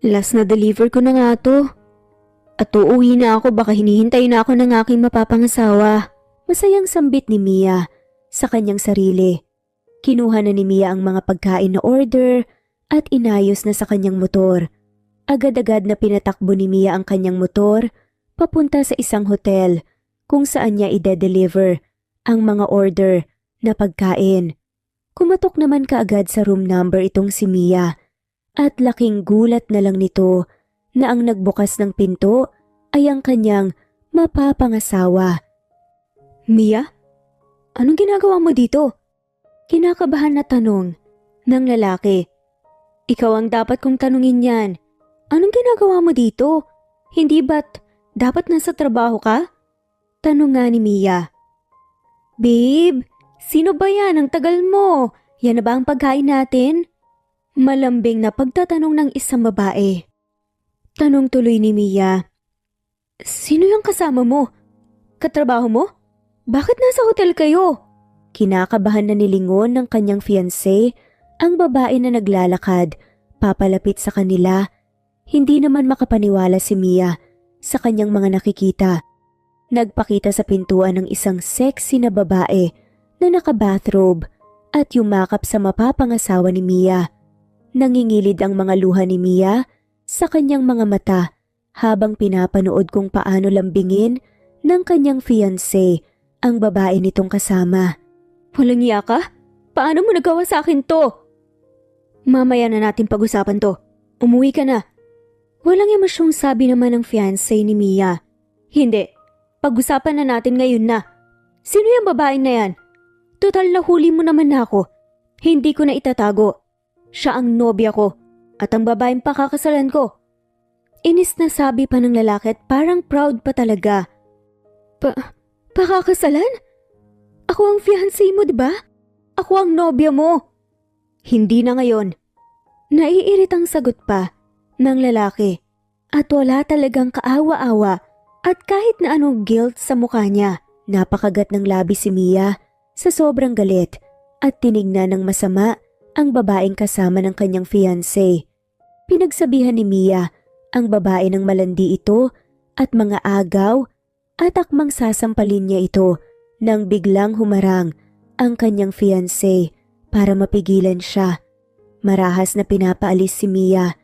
Last na deliver ko na nga to. At uuwi na ako, baka hinihintay na ako ng aking mapapangasawa. Masayang sambit ni Mia sa kanyang sarili. Kinuha na ni Mia ang mga pagkain na order at inayos na sa kanyang motor. Agad-agad na pinatakbo ni Mia ang kanyang motor papunta sa isang hotel kung saan niya ide-deliver ang mga order na pagkain. Kumatok naman kaagad sa room number itong si Mia at laking gulat na lang nito na ang nagbukas ng pinto ay ang kanyang mapapangasawa. Mia, anong ginagawa mo dito? Kinakabahan na tanong ng lalaki. Ikaw ang dapat kong tanungin yan. Anong ginagawa mo dito? Hindi ba't dapat nasa trabaho ka? Tanong nga ni Mia. Babe, sino ba yan? Ang tagal mo. Yan na ba ang pagkain natin? Malambing na pagtatanong ng isang babae. Tanong tuloy ni Mia. Sino yung kasama mo? Katrabaho mo? Bakit nasa hotel kayo? Kinakabahan na nilingon ng kanyang fiancé ang babae na naglalakad papalapit sa kanila. Hindi naman makapaniwala si Mia sa kanyang mga nakikita. Nagpakita sa pintuan ng isang sexy na babae na naka-bathrobe at yumakap sa mapapangasawa ni Mia. Nangingilid ang mga luha ni Mia sa kanyang mga mata habang pinapanood kung paano lambingin ng kanyang fiancé ang babae nitong kasama. Walang iya ka? Paano mo nagawa sa akin to? Mamaya na natin pag-usapan to. Umuwi ka na. Walang emosyong sabi naman ng fiancé ni Mia. Hindi. Pag-usapan na natin ngayon na. Sino yung babae na yan? Total na huli mo naman na ako. Hindi ko na itatago. Siya ang nobya ko at ang babaeng pakakasalan ko. Inis na sabi pa ng lalaki at parang proud pa talaga. Pakakasalan? Ako ang fiancé mo, diba? Ako ang nobya mo. Hindi na ngayon. Naiiritang sagot pa ng lalaki at wala talagang kaawa-awa at kahit na anong guilt sa mukha niya. Napakagat ng labi si Mia sa sobrang galit at tinignan ng masama ang babaeng kasama ng kanyang fiancé. Pinagsabihan ni Mia ang babae ng malandi ito at mga agaw at akmang sasampalin niya ito nang biglang humarang ang kanyang fiancé para mapigilan siya. Marahas na pinapaalis si Mia.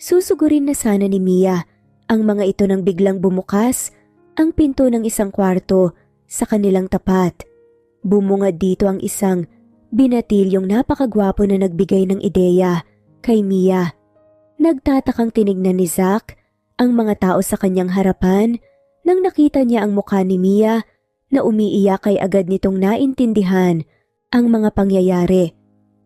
Susugurin na sana ni Mia ang mga ito nang biglang bumukas ang pinto ng isang kwarto sa kanilang tapat. Bumungad dito ang isang binatilyong napakagwapo na nagbigay ng ideya kay Mia. Nagtatakang tinignan ni Zach ang mga tao sa kanyang harapan nang nakita niya ang mukha ni Mia na umiiyak ay agad nitong naintindihan ang mga pangyayari.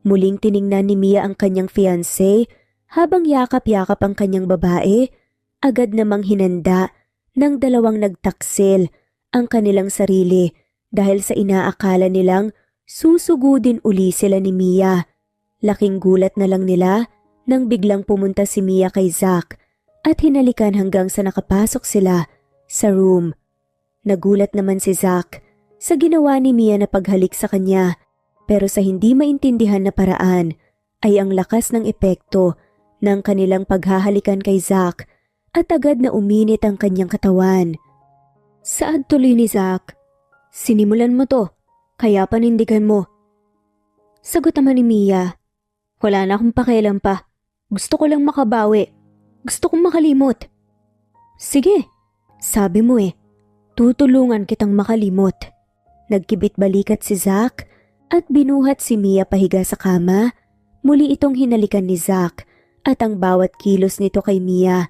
Muling tiningnan ni Mia ang kanyang fiancé habang yakap-yakap ang kanyang babae, agad namang hinanda ng dalawang nagtaksil ang kanilang sarili dahil sa inaakala nilang susugudin uli sila ni Mia. Laking gulat na lang nila nang biglang pumunta si Mia kay Zach at hinalikan hanggang sa nakapasok sila sa room. Nagulat naman si Zach sa ginawa ni Mia na paghalik sa kanya, pero sa hindi maintindihan na paraan ay ang lakas ng epekto ng kanilang paghahalikan kay Zach at agad na uminit ang kanyang katawan. Saad tuloy ni Zach, "Sinimulan mo to, kaya panindigan mo." Sagot naman ni Mia, "Wala na akong pakialam pa. Gusto ko lang makabawi. Gusto kong makalimot." "Sige, sabi mo tutulungan kitang makalimot." Nagkibit balikat si Zach at binuhat si Mia pahiga sa kama. Muli itong hinalikan ni Zach at ang bawat kilos nito kay Mia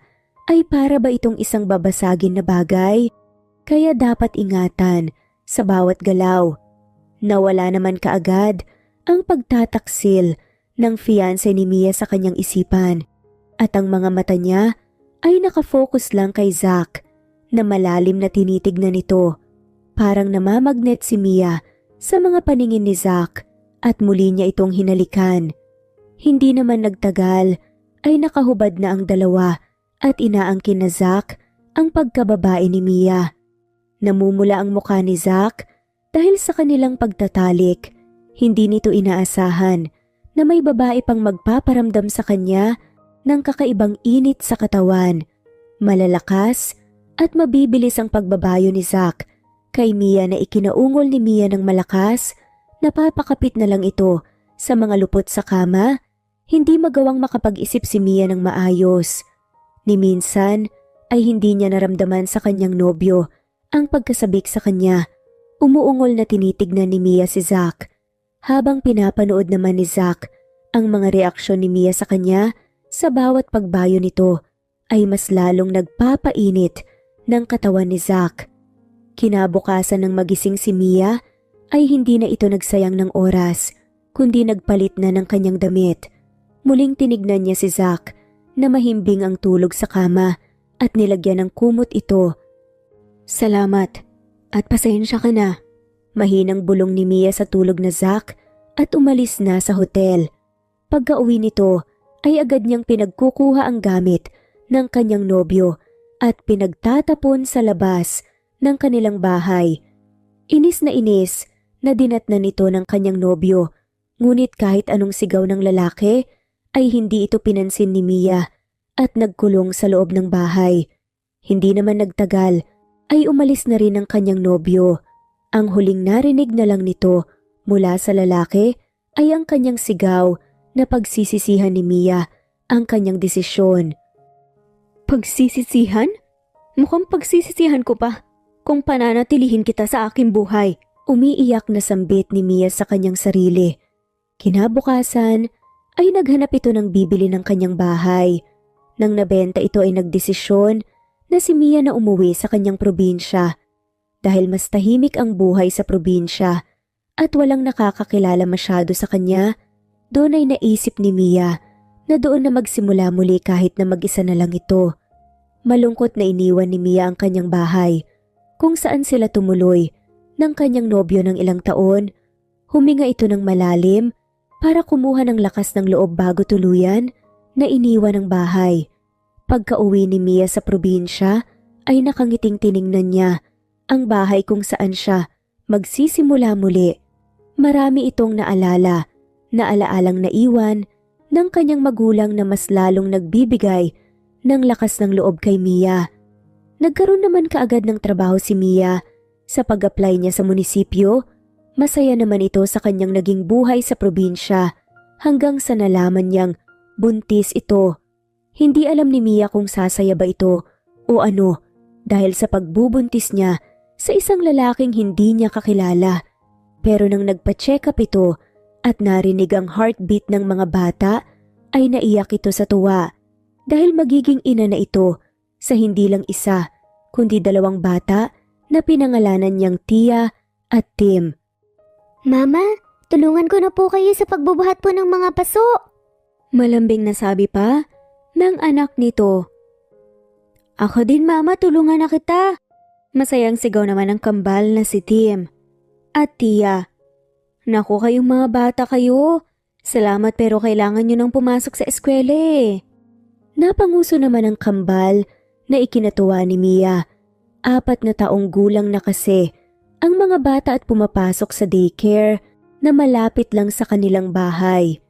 ay para ba itong isang babasagin na bagay. Kaya dapat ingatan sa bawat galaw. Nawala naman kaagad ang pagtataksil ng fiancé ni Mia sa kanyang isipan at ang mga mata niya ay nakafocus lang kay Zach na malalim na tinitignan nito. Parang namamagnet si Mia sa mga paningin ni Zach at muli niya itong hinalikan. Hindi naman nagtagal ay nakahubad na ang dalawa at inaangkin na Zach ang pagkababae ni Mia. Namumula ang mukha ni Zach dahil sa kanilang pagtatalik. Hindi nito inaasahan na may babae pang magpaparamdam sa kanya ng kakaibang init sa katawan. Malalakas at mabibilis ang pagbabayo ni Zack kay Mia na ikinaungol ni Mia ng malakas. Napapakapit na lang ito sa mga lupot sa kama. Hindi magawang makapag-isip si Mia ng maayos. Ni minsan ay hindi niya naramdaman sa kanyang nobyo ang pagkasabik sa kanya. Umuungol na tinitignan ni Mia si Zack. Habang pinapanood naman ni Zack ang mga reaksyon ni Mia sa kanya, sa bawat pagbayo nito ay mas lalong nagpapainit ng katawan ni Zack. Kinabukasan ng magising si Mia ay hindi na ito nagsayang ng oras, kundi nagpalit na ng kanyang damit. Muling tinignan niya si Zack na mahimbing ang tulog sa kama at nilagyan ng kumot ito. "Salamat at pasensya ka na." Mahinang bulong ni Mia sa tulog na Zack at umalis na sa hotel. Pagka-uwi nito ay agad niyang pinagkukuha ang gamit ng kanyang nobyo at pinagtatapon sa labas ng kanilang bahay. Inis na dinatnan nito ng kanyang nobyo, ngunit kahit anong sigaw ng lalaki ay hindi ito pinansin ni Mia at nagkulong sa loob ng bahay. Hindi naman nagtagal ay umalis na rin ang kanyang nobyo. Ang huling narinig na lang nito mula sa lalaki ay ang kanyang sigaw na pagsisisihan ni Mia ang kanyang desisyon. "Pagsisisihan? Mukhang pagsisisihan ko pa kung pananatilihin kita sa aking buhay." Umiiyak na sambit ni Mia sa kanyang sarili. Kinabukasan ay naghanap ito ng bibili ng kanyang bahay. Nang nabenta ito ay nagdesisyon na si Mia na umuwi sa kanyang probinsya dahil mas tahimik ang buhay sa probinsya at walang nakakakilala masyado sa kanya. Doon ay naisip ni Mia na doon na magsimula muli kahit na mag-isa na lang ito. Malungkot na iniwan ni Mia ang kanyang bahay kung saan sila tumuloy ng kanyang nobyo ng ilang taon. Huminga ito ng malalim para kumuha ng lakas ng loob bago tuluyan na iniwan ang bahay. Pagka-uwi ni Mia sa probinsya ay nakangiting tiningnan niya ang bahay kung saan siya magsisimula muli. Marami itong naalala, naalaalang naiwan ng kanyang magulang na mas lalong nagbibigay ng lakas ng loob kay Mia. Nagkaroon naman kaagad ng trabaho si Mia sa pag-apply niya sa munisipyo. Masaya naman ito sa kanyang naging buhay sa probinsya hanggang sa nalaman niyang buntis ito. Hindi alam ni Mia kung sasaya ba ito o ano dahil sa pagbubuntis niya sa isang lalaking hindi niya kakilala. Pero nang nagpa-check up ito at narinig ang heartbeat ng mga bata ay naiyak ito sa tuwa dahil magiging ina na ito sa hindi lang isa kundi 2 bata na pinangalanan niyang Tia at Tim. "Mama, tulungan ko na po kayo sa pagbubuhat po ng mga paso." Malambing na sabi pa ng anak nito. "Ako din mama, tulungan na kita." Masayang sigaw naman ng kambal na si Tim at Tia. "Naku kayong mga bata kayo, salamat pero kailangan nyo nang pumasok sa eskwela eh." Napanguso naman ang kambal na ikinatuwa ni Mia. 4 na taong gulang na kasi ang mga bata at pumapasok sa daycare na malapit lang sa kanilang bahay.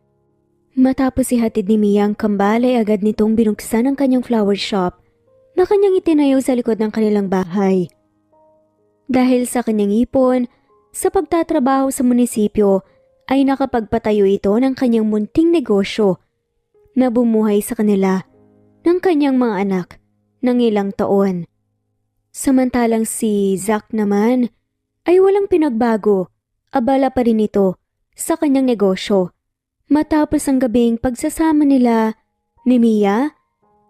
Matapos ihatid ni Mia ang kambal ay agad nitong binuksan ang kanyang flower shop na kanyang itinayo sa likod ng kanilang bahay. Dahil sa kanyang ipon, sa pagtatrabaho sa munisipyo ay nakapagpatayo ito ng kanyang munting negosyo na bumuhay sa kanila ng kanyang mga anak ng ilang taon. Samantalang si Zack naman ay walang pinagbago, abala pa rin ito sa kanyang negosyo. Matapos ang gabing pagsasama nila ni Mia,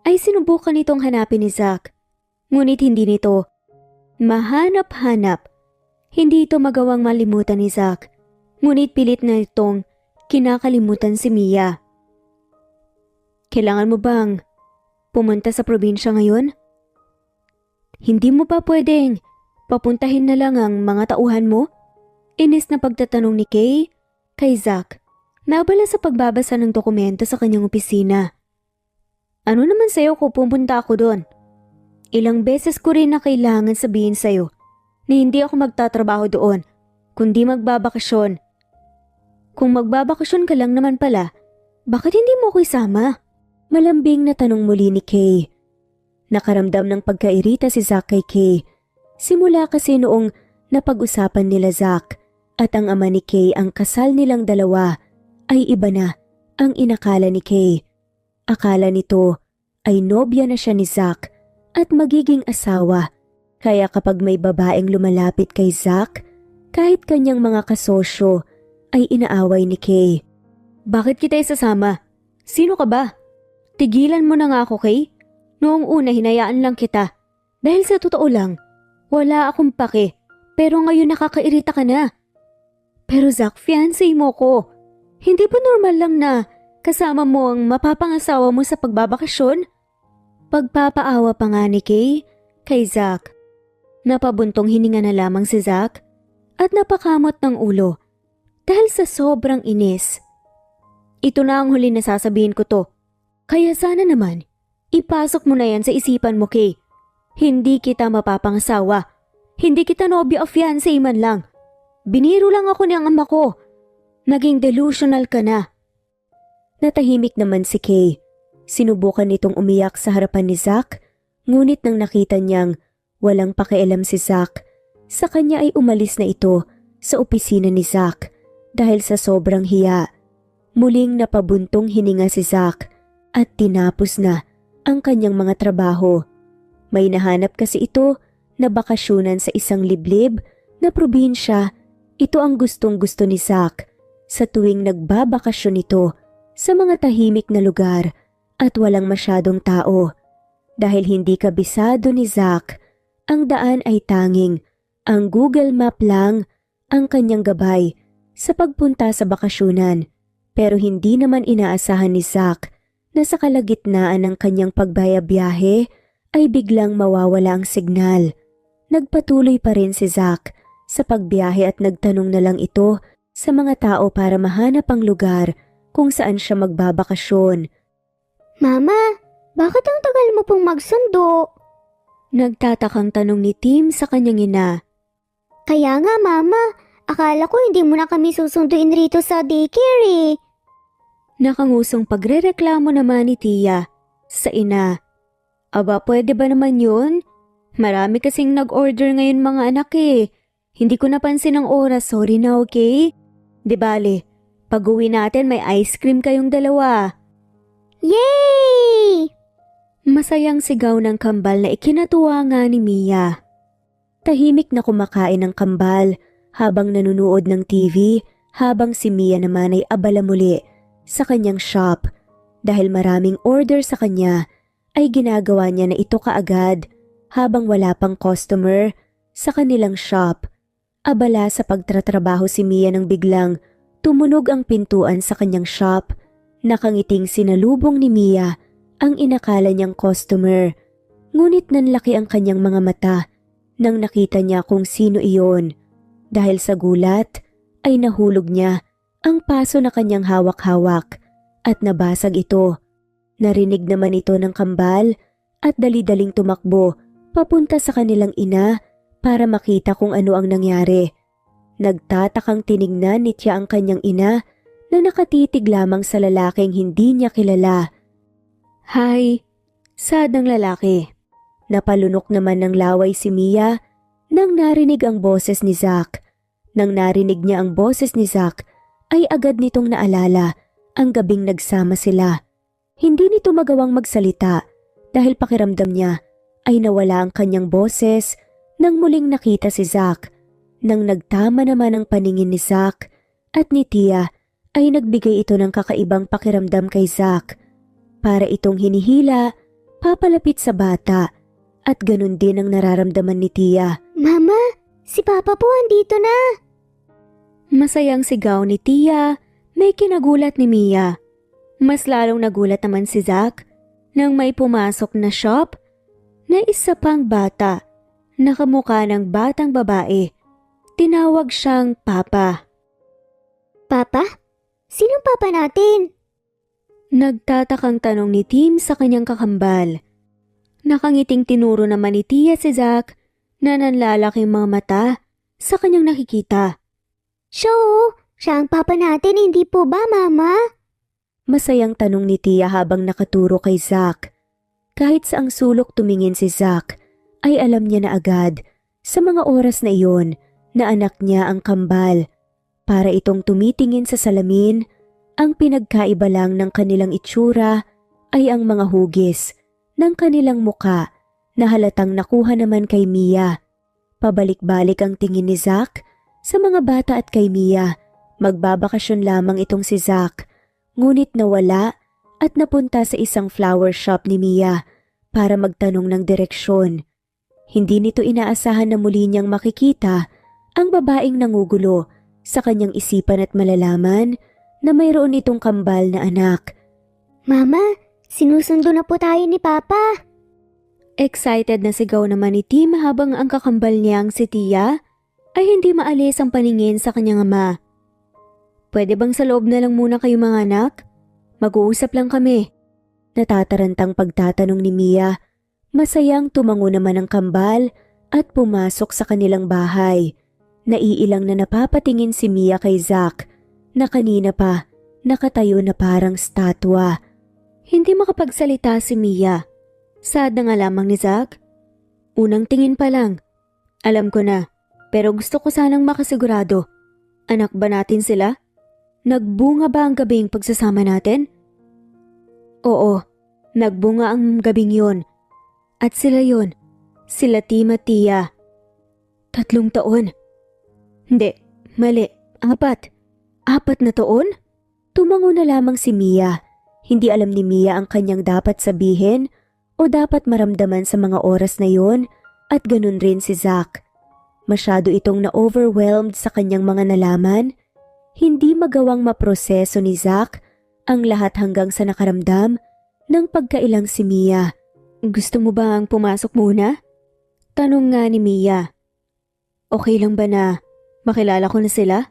ay sinubukan nitong hanapin ni Zack. Ngunit hindi nito mahanap-hanap. Hindi ito magawang malimutan ni Zack, ngunit pilit na itong kinakalimutan si Mia. "Kailangan mo bang pumunta sa probinsya ngayon? Hindi mo pa pwedeng papuntahin na lang ang mga tauhan mo?" Inis na pagtatanong ni Kay kay Zack, naabala sa pagbabasa ng dokumento sa kanyang opisina. "Ano naman sa'yo kung pupunta ako doon? Ilang beses ko rin na kailangan sabihin sa'yo na hindi ako magtatrabaho doon, kundi magbabakasyon. Kung magbabakasyon ka lang naman pala, bakit hindi mo ko isama?" Malambing na tanong muli ni Kay. Nakaramdam ng pagkairita si Zack kay Kay. Simula kasi noong napag-usapan nila Zack at ang ama ni Kay ang kasal nilang dalawa ay iba na ang inakala ni Kay. Akala nito ay nobya na siya ni Zack at magiging asawa. Kaya kapag may babaeng lumalapit kay Zack, kahit kanyang mga kasosyo ay inaaway ni Kay. Bakit kita isasama? Sino ka ba? Tigilan mo na nga ako, Kay. Noong una hinayaan lang kita. Dahil sa totoo lang, wala akong pake. Pero ngayon nakakairita ka na. Pero Zack, fiancé mo ko. Hindi ba normal lang na kasama mo ang mapapangasawa mo sa pagbabakasyon? Pagpapaawa pa nga ni Kay kay Zack. Napabuntong hininga na lamang si Zack at napakamot ng ulo dahil sa sobrang inis. Ito na ang huli na sasabihin ko to. Kaya sana naman, ipasok mo na yan sa isipan mo, Kay. Hindi kita mapapangasawa. Hindi kita nobya o fiancé man lang. Biniro lang ako ng ama ko. Naging delusional ka na. Natahimik naman si Kay. Sinubukan nitong umiyak sa harapan ni Zack, ngunit nang nakita niyang walang pakialam si Zack, sa kanya ay umalis na ito sa opisina ni Zack dahil sa sobrang hiya. Muling napabuntong hininga si Zack at tinapos na ang kanyang mga trabaho. May nahanap kasi ito na bakasyonan sa isang liblib na probinsya. Ito ang gustong-gusto ni Zack sa tuwing nagbabakasyon ito sa mga tahimik na lugar at walang masyadong tao. Dahil hindi kabisado ni Zack, ang daan ay tanging ang Google Map lang ang kanyang gabay sa pagpunta sa bakasyonan. Pero hindi naman inaasahan ni Zack na sa kalagitnaan ng kanyang pagbayabiyahe ay biglang mawawala ang signal. Nagpatuloy pa rin si Zack sa pagbiyahe at nagtanong na lang ito sa mga tao para mahanap ang lugar kung saan siya magbabakasyon. Mama, bakit ang tagal mo pong magsundo? Nagtatakang tanong ni Tim sa kanyang ina. Kaya nga, Mama. Akala ko hindi mo na kami susunduin rito sa daycare eh. Nakangusong pagrereklamo naman ni Tia sa ina. Aba, pwede ba naman yun? Marami kasing nag-order ngayon mga anak eh. Hindi ko napansin ang oras, sorry na, okay? Di bale, pag-uwi natin may ice cream kayong dalawa. Yay! Masayang sigaw ng kambal na ikinatuwa nga ni Mia. Tahimik na kumakain ng kambal habang nanunood ng TV, habang si Mia naman ay abala muli sa kanyang shop. Dahil maraming order sa kanya, ay ginagawa niya na ito kaagad habang wala pang customer sa kanilang shop. Abala sa pagtratrabaho si Mia nang biglang tumunog ang pintuan sa kanyang shop. Nakangiting sinalubong ni Mia ang inakala niyang customer. Ngunit nanlaki ang kanyang mga mata nang nakita niya kung sino iyon. Dahil sa gulat ay nahulog niya ang paso na kanyang hawak-hawak at nabasag ito. Narinig naman ito ng kambal at dali-daling tumakbo papunta sa kanilang ina para makita kung ano ang nangyari. Nagtatakang tinignan ni Tia ang kanyang ina na nakatitig lamang sa lalaking hindi niya kilala. Hi, sad ng lalaki. Napalunok naman ng laway si Mia nang narinig ang boses ni Zack. Nang narinig niya ang boses ni Zack, ay agad nitong naalala ang gabing nagsama sila. Hindi nito magawang magsalita dahil pakiramdam niya ay nawala ang kanyang boses nang muling nakita si Zack. Nang nagtama naman ang paningin ni Zack at ni Tia, ay nagbigay ito ng kakaibang pakiramdam kay Zack. Para itong hinihila, papalapit sa bata at ganun din ang nararamdaman ni Tia. Mama, si Papa po andito na. Masayang sigaw ni Tia, may kinagulat ni Mia. Mas lalong nagulat naman si Zack nang may pumasok na shop na isa pang bata, nakamukha ng batang babae. Tinawag siyang Papa. Papa? Sinong Papa natin? Nagtatakang tanong ni Tim sa kanyang kakambal. Nakangiting tinuro naman ni Tia si Zack na nanlalaking mga mata sa kanyang nakikita. Siya ang Papa natin, hindi po ba, Mama? Masayang tanong ni Tia habang nakaturo kay Zack. Kahit saang sulok tumingin si Zack, ay alam niya na agad sa mga oras na iyon na anak niya ang kambal. Para itong tumitingin sa salamin, ang pinagkaiba lang ng kanilang itsura ay ang mga hugis ng kanilang muka na halatang nakuha naman kay Mia. Pabalik-balik ang tingin ni Zack sa mga bata at kay Mia. Magbabakasyon lamang itong si Zack, ngunit nawala at napunta sa isang flower shop ni Mia para magtanong ng direksyon. Hindi nito inaasahan na muli niyang makikita ang babaeng nangugulo sa kanyang isipan at malalaman na mayroon itong kambal na anak. Mama, sinusundo na po tayo ni Papa. Excited na sigaw naman ni Tim habang ang kakambal niyang si Tia ay hindi maalis ang paningin sa kanyang ama. Pwede bang sa loob na lang muna kayo mga anak? Mag-uusap lang kami. Natatarantang pagtatanong ni Mia. Masayang tumango naman ang kambal at pumasok sa kanilang bahay. Naiilang na napapatingin si Mia kay Zack na kanina pa nakatayo na parang statwa. Hindi makapagsalita si Mia. Sad na nga lamang ni Zack. Unang tingin pa lang. Alam ko na, pero gusto ko sanang makasigurado. Anak ba natin sila? Nagbunga ba ang gabing pagsasama natin? Oo, nagbunga ang gabing yon. At sila yon, sila Tim at Tia. 3 taon. Hindi, mali, 4. 4 na taon? Tumango na lamang si Mia. Hindi alam ni Mia ang kanyang dapat sabihin o dapat maramdaman sa mga oras na yon at ganun rin si Zack. Masyado itong na-overwhelmed sa kanyang mga nalaman. Hindi magawang maproseso ni Zack ang lahat hanggang sa nakaramdam ng pagkailang si Mia. Gusto mo bang pumasok muna? Tanong nga ni Mia. Okay lang ba na makilala ko na sila?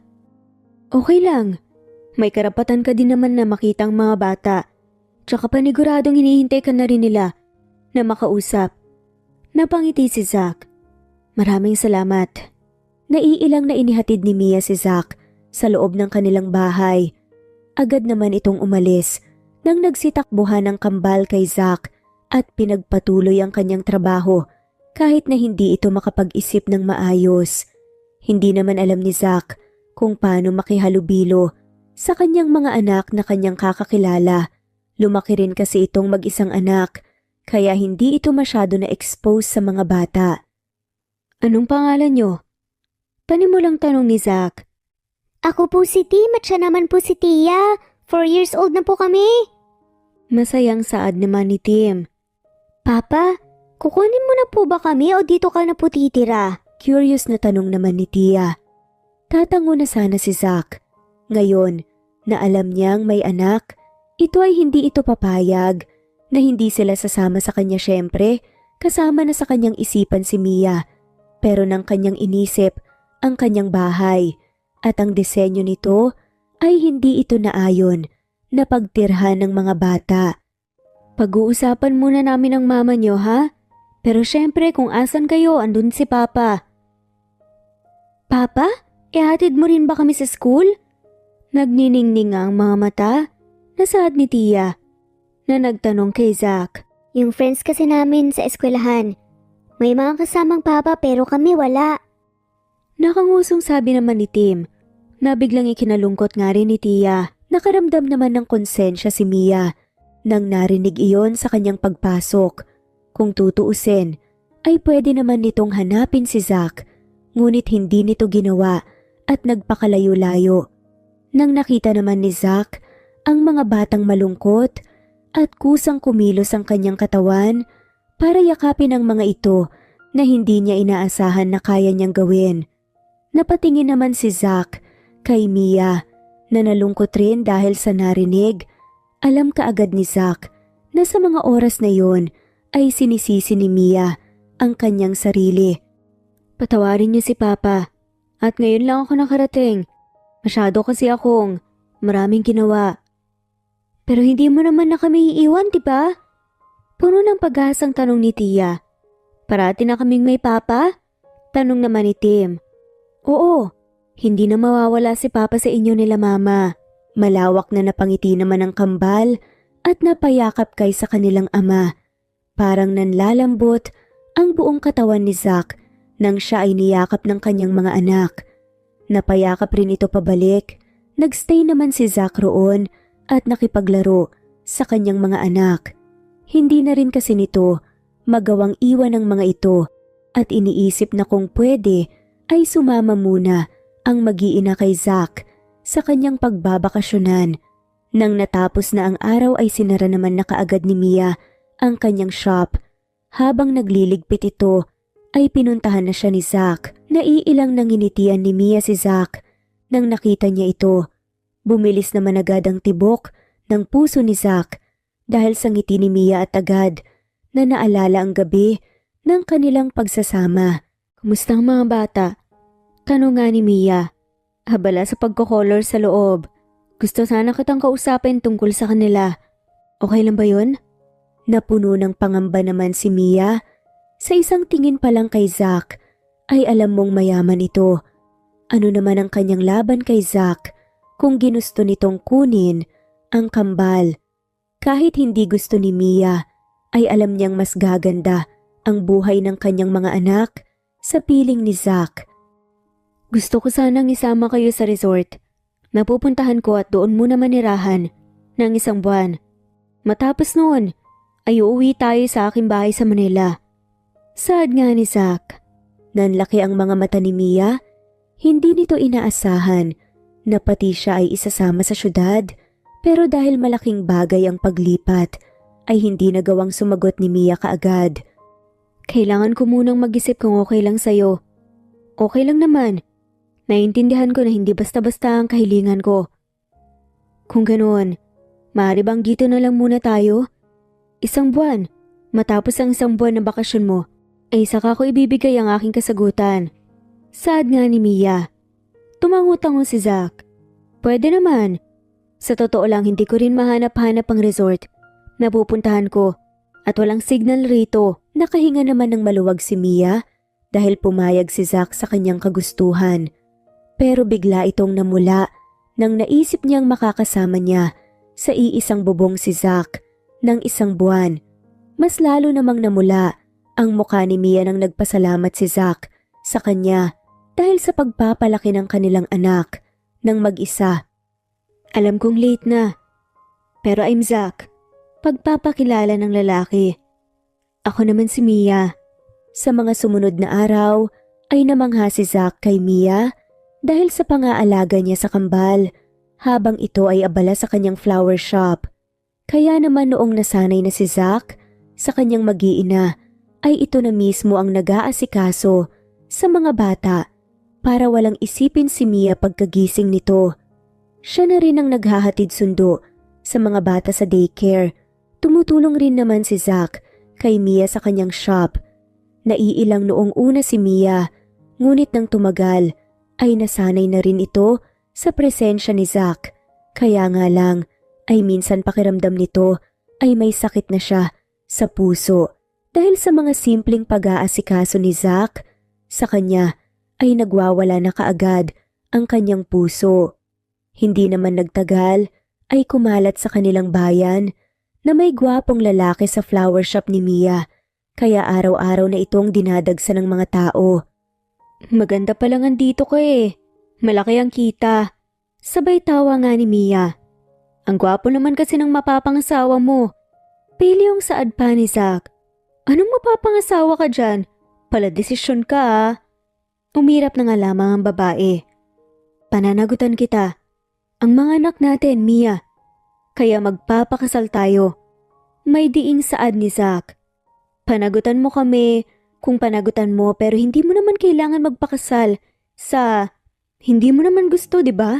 Okay lang. May karapatan ka din naman na makita ang mga bata. Tsaka paniguradong hinihintay ka na rin nila na makausap. Napangiti si Zack. Maraming salamat. Naiilang na inihatid ni Mia si Zack sa loob ng kanilang bahay. Agad naman itong umalis nang nagsitakbuhan ng kambal kay Zack at pinagpatuloy ang kanyang trabaho kahit na hindi ito makapag-isip ng maayos. Hindi naman alam ni Zack kung paano makihalubilo sa kanyang mga anak na kanyang kakakilala. Lumaki rin kasi itong mag-isang anak kaya hindi ito masyado na-expose sa mga bata. Anong pangalan nyo? Panimulang tanong ni Zack. Ako po si Tim at siya naman po si Tia. 4 years old na po kami. Masayang saad naman ni Tim. Papa, kukunin mo na po ba kami o dito ka na po titira? Curious na tanong naman ni Tia. Tatango na sana si Zack. Ngayon, na alam niyang may anak, ito ay hindi ito papayag na hindi sila sasama sa kanya syempre, kasama na sa kanyang isipan si Mia. Pero nang kanyang inisip ang kanyang bahay at ang disenyo nito ay hindi ito naayon na pagtirhan ng mga bata. Pag-uusapan muna namin ng mama niyo ha? Pero syempre kung asan kayo andun si Papa. Papa? Ihatid mo rin ba kami sa school? Nagniningning ang mga mata na saad ni Tia na nagtanong kay Zack. Yung friends kasi namin sa eskwelahan. May mga kasamang papa pero kami wala. Nakangusong sabi naman ni Tim na biglang ikinalungkot nga rin ni Tia. Nakaramdam naman ng konsensya si Mia nang narinig iyon sa kanyang pagpasok. Kung tutuusin ay pwede naman nitong hanapin si Zack ngunit hindi nito ginawa at nagpakalayo-layo. Nang nakita naman ni Zack ang mga batang malungkot at kusang kumilos ang kanyang katawan para yakapin ang mga ito na hindi niya inaasahan na kaya niyang gawin. Napatingin naman si Zack kay Mia na nalungkot rin dahil sa narinig. Alam kaagad ni Zack na sa mga oras na yon ay sinisisi ni Mia ang kanyang sarili. Patawarin niyo si Papa at ngayon lang ako nakarating. Masyado kasi akong maraming ginawa. Pero hindi mo naman na kami iiwan, diba? Puno ng pag-asang tanong ni Tia. Parati na kaming may Papa? Tanong naman ni Tim. Oo, hindi na mawawala si Papa sa inyo nila Mama. Malawak na napangiti naman ang kambal at napayakap kay sa kanilang ama. Parang nanlalambot ang buong katawan ni Zack nang siya ay niyakap ng kanyang mga anak. Napayakap rin ito pabalik. Nagstay naman si Zack roon at nakipaglaro sa kanyang mga anak. Hindi na rin kasi nito magawang iwan ng mga ito at iniisip na kung pwede ay sumama muna ang mag-iina kay Zack sa kanyang pagbabakasyonan. Nang natapos na ang araw ay sinara naman na kaagad ni Mia ang kanyang shop. Habang nagliligpit ito ay pinuntahan na siya ni Zack. Naiilang nanginitian ni Mia si Zack nang nakita niya ito. Bumilis naman agad ang tibok ng puso ni Zack dahil sa ngiti ni Mia at agad na naalala ang gabi ng kanilang pagsasama. Kumusta ang mga bata? Tanong nga ni Mia. Habala sa pagko-color sa loob. Gusto sana kitang kausapin tungkol sa kanila. Okay lang ba yun? Napuno ng pangamba naman si Mia. Sa isang tingin pa lang kay Zack ay alam mong mayaman ito. Ano naman ang kanyang laban kay Zack kung ginusto nitong kunin ang kambal? Kahit hindi gusto ni Mia ay alam niyang mas gaganda ang buhay ng kanyang mga anak sa piling ni Zack. Gusto ko sanang isama kayo sa resort. Napupuntahan ko at doon muna manirahan ng isang buwan. Matapos noon ay uuwi tayo sa aking bahay sa Manila. Saad nga ni Zack. Nanlaki ang mga mata ni Mia. Hindi nito inaasahan na pati siya ay isasama sa syudad. Pero dahil malaking bagay ang paglipat ay hindi nagawang sumagot ni Mia kaagad. Kailangan ko munang mag-isip kung okay lang sa'yo. Okay lang naman. Naiintindihan ko na hindi basta-basta ang kahilingan ko. Kung ganoon, maaari bang dito na lang muna tayo? Isang buwan, matapos ang isang buwan na bakasyon mo, ay saka ko ibibigay ang aking kasagutan. Saad nga ni Mia. Tumango-tango si Zack. Pwede naman. Sa totoo lang hindi ko rin mahanap-hanap ang resort na pupuntahan ko at walang signal rito. Nakahinga naman ng maluwag si Mia dahil pumayag si Zack sa kanyang kagustuhan. Pero bigla itong namula nang naisip niyang makakasama niya sa iisang bubong si Zack ng isang buwan. Mas lalo namang namula ang mukha ni Mia nang nagpasalamat si Zack sa kanya dahil sa pagpapalaki ng kanilang anak ng mag-isa. Alam kong late na, pero I'm Zack. Pagpapakilala ng lalaki. Ako naman si Mia. Sa mga sumunod na araw ay namangha si Zack kay Mia dahil sa pangaalaga niya sa kambal habang ito ay abala sa kanyang flower shop. Kaya naman noong nasanay na si Zack sa kanyang mag-iina ay ito na mismo ang nag-aasikaso sa mga bata para walang isipin si Mia pagkagising nito. Siya na rin ang naghahatid sundo sa mga bata sa daycare. Tumutulong rin naman si Zack kay Mia sa kanyang shop. Naiilang noong una si Mia, ngunit nang tumagal ay nasanay na rin ito sa presensya ni Zack. Kaya nga lang ay minsan pakiramdam nito ay may sakit na siya sa puso dahil sa mga simpleng pag-aasikaso ni Zack sa kanya ay nagwawala na kaagad ang kanyang puso. Hindi naman nagtagal ay kumalat sa kanilang bayan na may gwapong lalaki sa flower shop ni Mia, kaya araw-araw na itong dinadagsa ng mga tao. Maganda pa lang andito ko eh. Malaki ang kita. Sabay tawa nga ni Mia. Ang gwapo naman kasi ng mapapangasawa mo. Pilyong saad pa ni Zack. Anong mapapangasawa ka dyan? Pala desisyon ka ah. Umirap na nga lamang ang babae. Pananagutan kita. Ang mga anak natin, Mia. Kaya magpapakasal tayo. May diing saad ni Zack. Panagutan mo kami kung panagutan mo pero hindi mo naman kailangan magpakasal sa hindi mo naman gusto, di ba?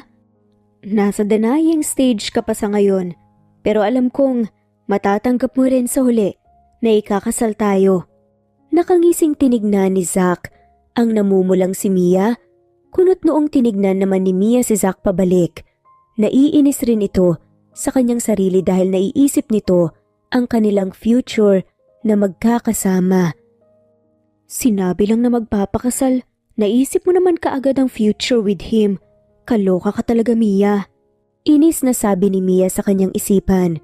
Nasa denying stage ka pa sa ngayon pero alam kong matatanggap mo rin sa huli na ikakasal tayo. Nakangising tinignan ni Zack ang namumulang si Mia. Kunot noong tinignan naman ni Mia si Zack pabalik. Naiinis rin ito sa kanyang sarili dahil naiisip nito ang kanilang future na magkakasama. Sinabi lang na magpapakasal, naisip mo naman kaagad ang future with him. Kaloka ka talaga, Mia. Inis na sabi ni Mia sa kanyang isipan.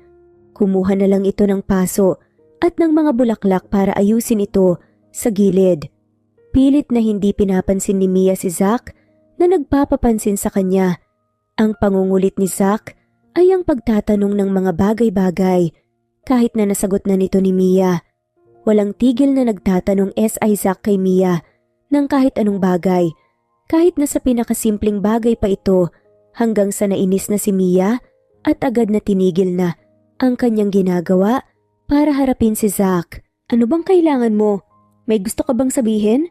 Kumuha na lang ito ng paso at ng mga bulaklak para ayusin ito sa gilid. Pilit na hindi pinapansin ni Mia si Zack na nagpapapansin sa kanya. Ang pangungulit ni Zack ay ang pagtatanong ng mga bagay-bagay. Kahit na nasagot na nito ni Mia, walang tigil na nagtatanong si Zack kay Mia ng kahit anong bagay. Kahit na sa pinakasimpleng bagay pa ito, hanggang sa nainis na si Mia at agad na tinigil na ang kanyang ginagawa para harapin si Zack. Ano bang kailangan mo? May gusto ka bang sabihin?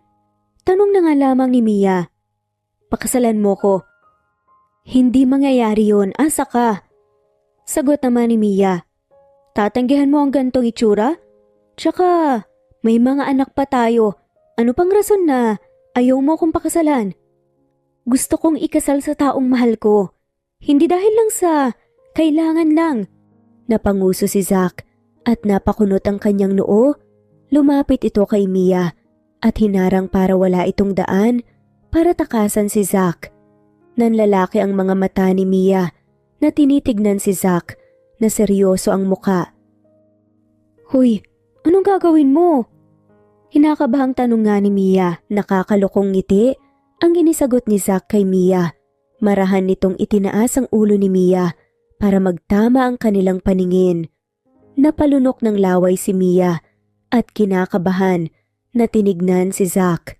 Tanong na nga lamang ni Mia. Pakasalan mo ko. Hindi mangyayari yon, asa ka? Sagot naman ni Mia. Tatanggihan mo ang gantong itsura? Tsaka, may mga anak pa tayo. Ano pang rason na ayaw mo kong pakasalan? Gusto kong ikasal sa taong mahal ko. Hindi dahil lang sa kailangan lang. Napanguso si Zack at napakunot ang kanyang noo. Lumapit ito kay Mia at hinarang para wala itong daan para takasan si Zack. Nanlalaki ang mga mata ni Mia na tinitignan si Zack na seryoso ang muka. Hoy, anong gagawin mo? Kinakabahang tanong nga ni Mia. Nakakalokong ngiti ang inisagot ni Zack kay Mia. Marahan nitong itinaas ang ulo ni Mia para magtama ang kanilang paningin. Napalunok ng laway si Mia at kinakabahan na tinignan si Zack.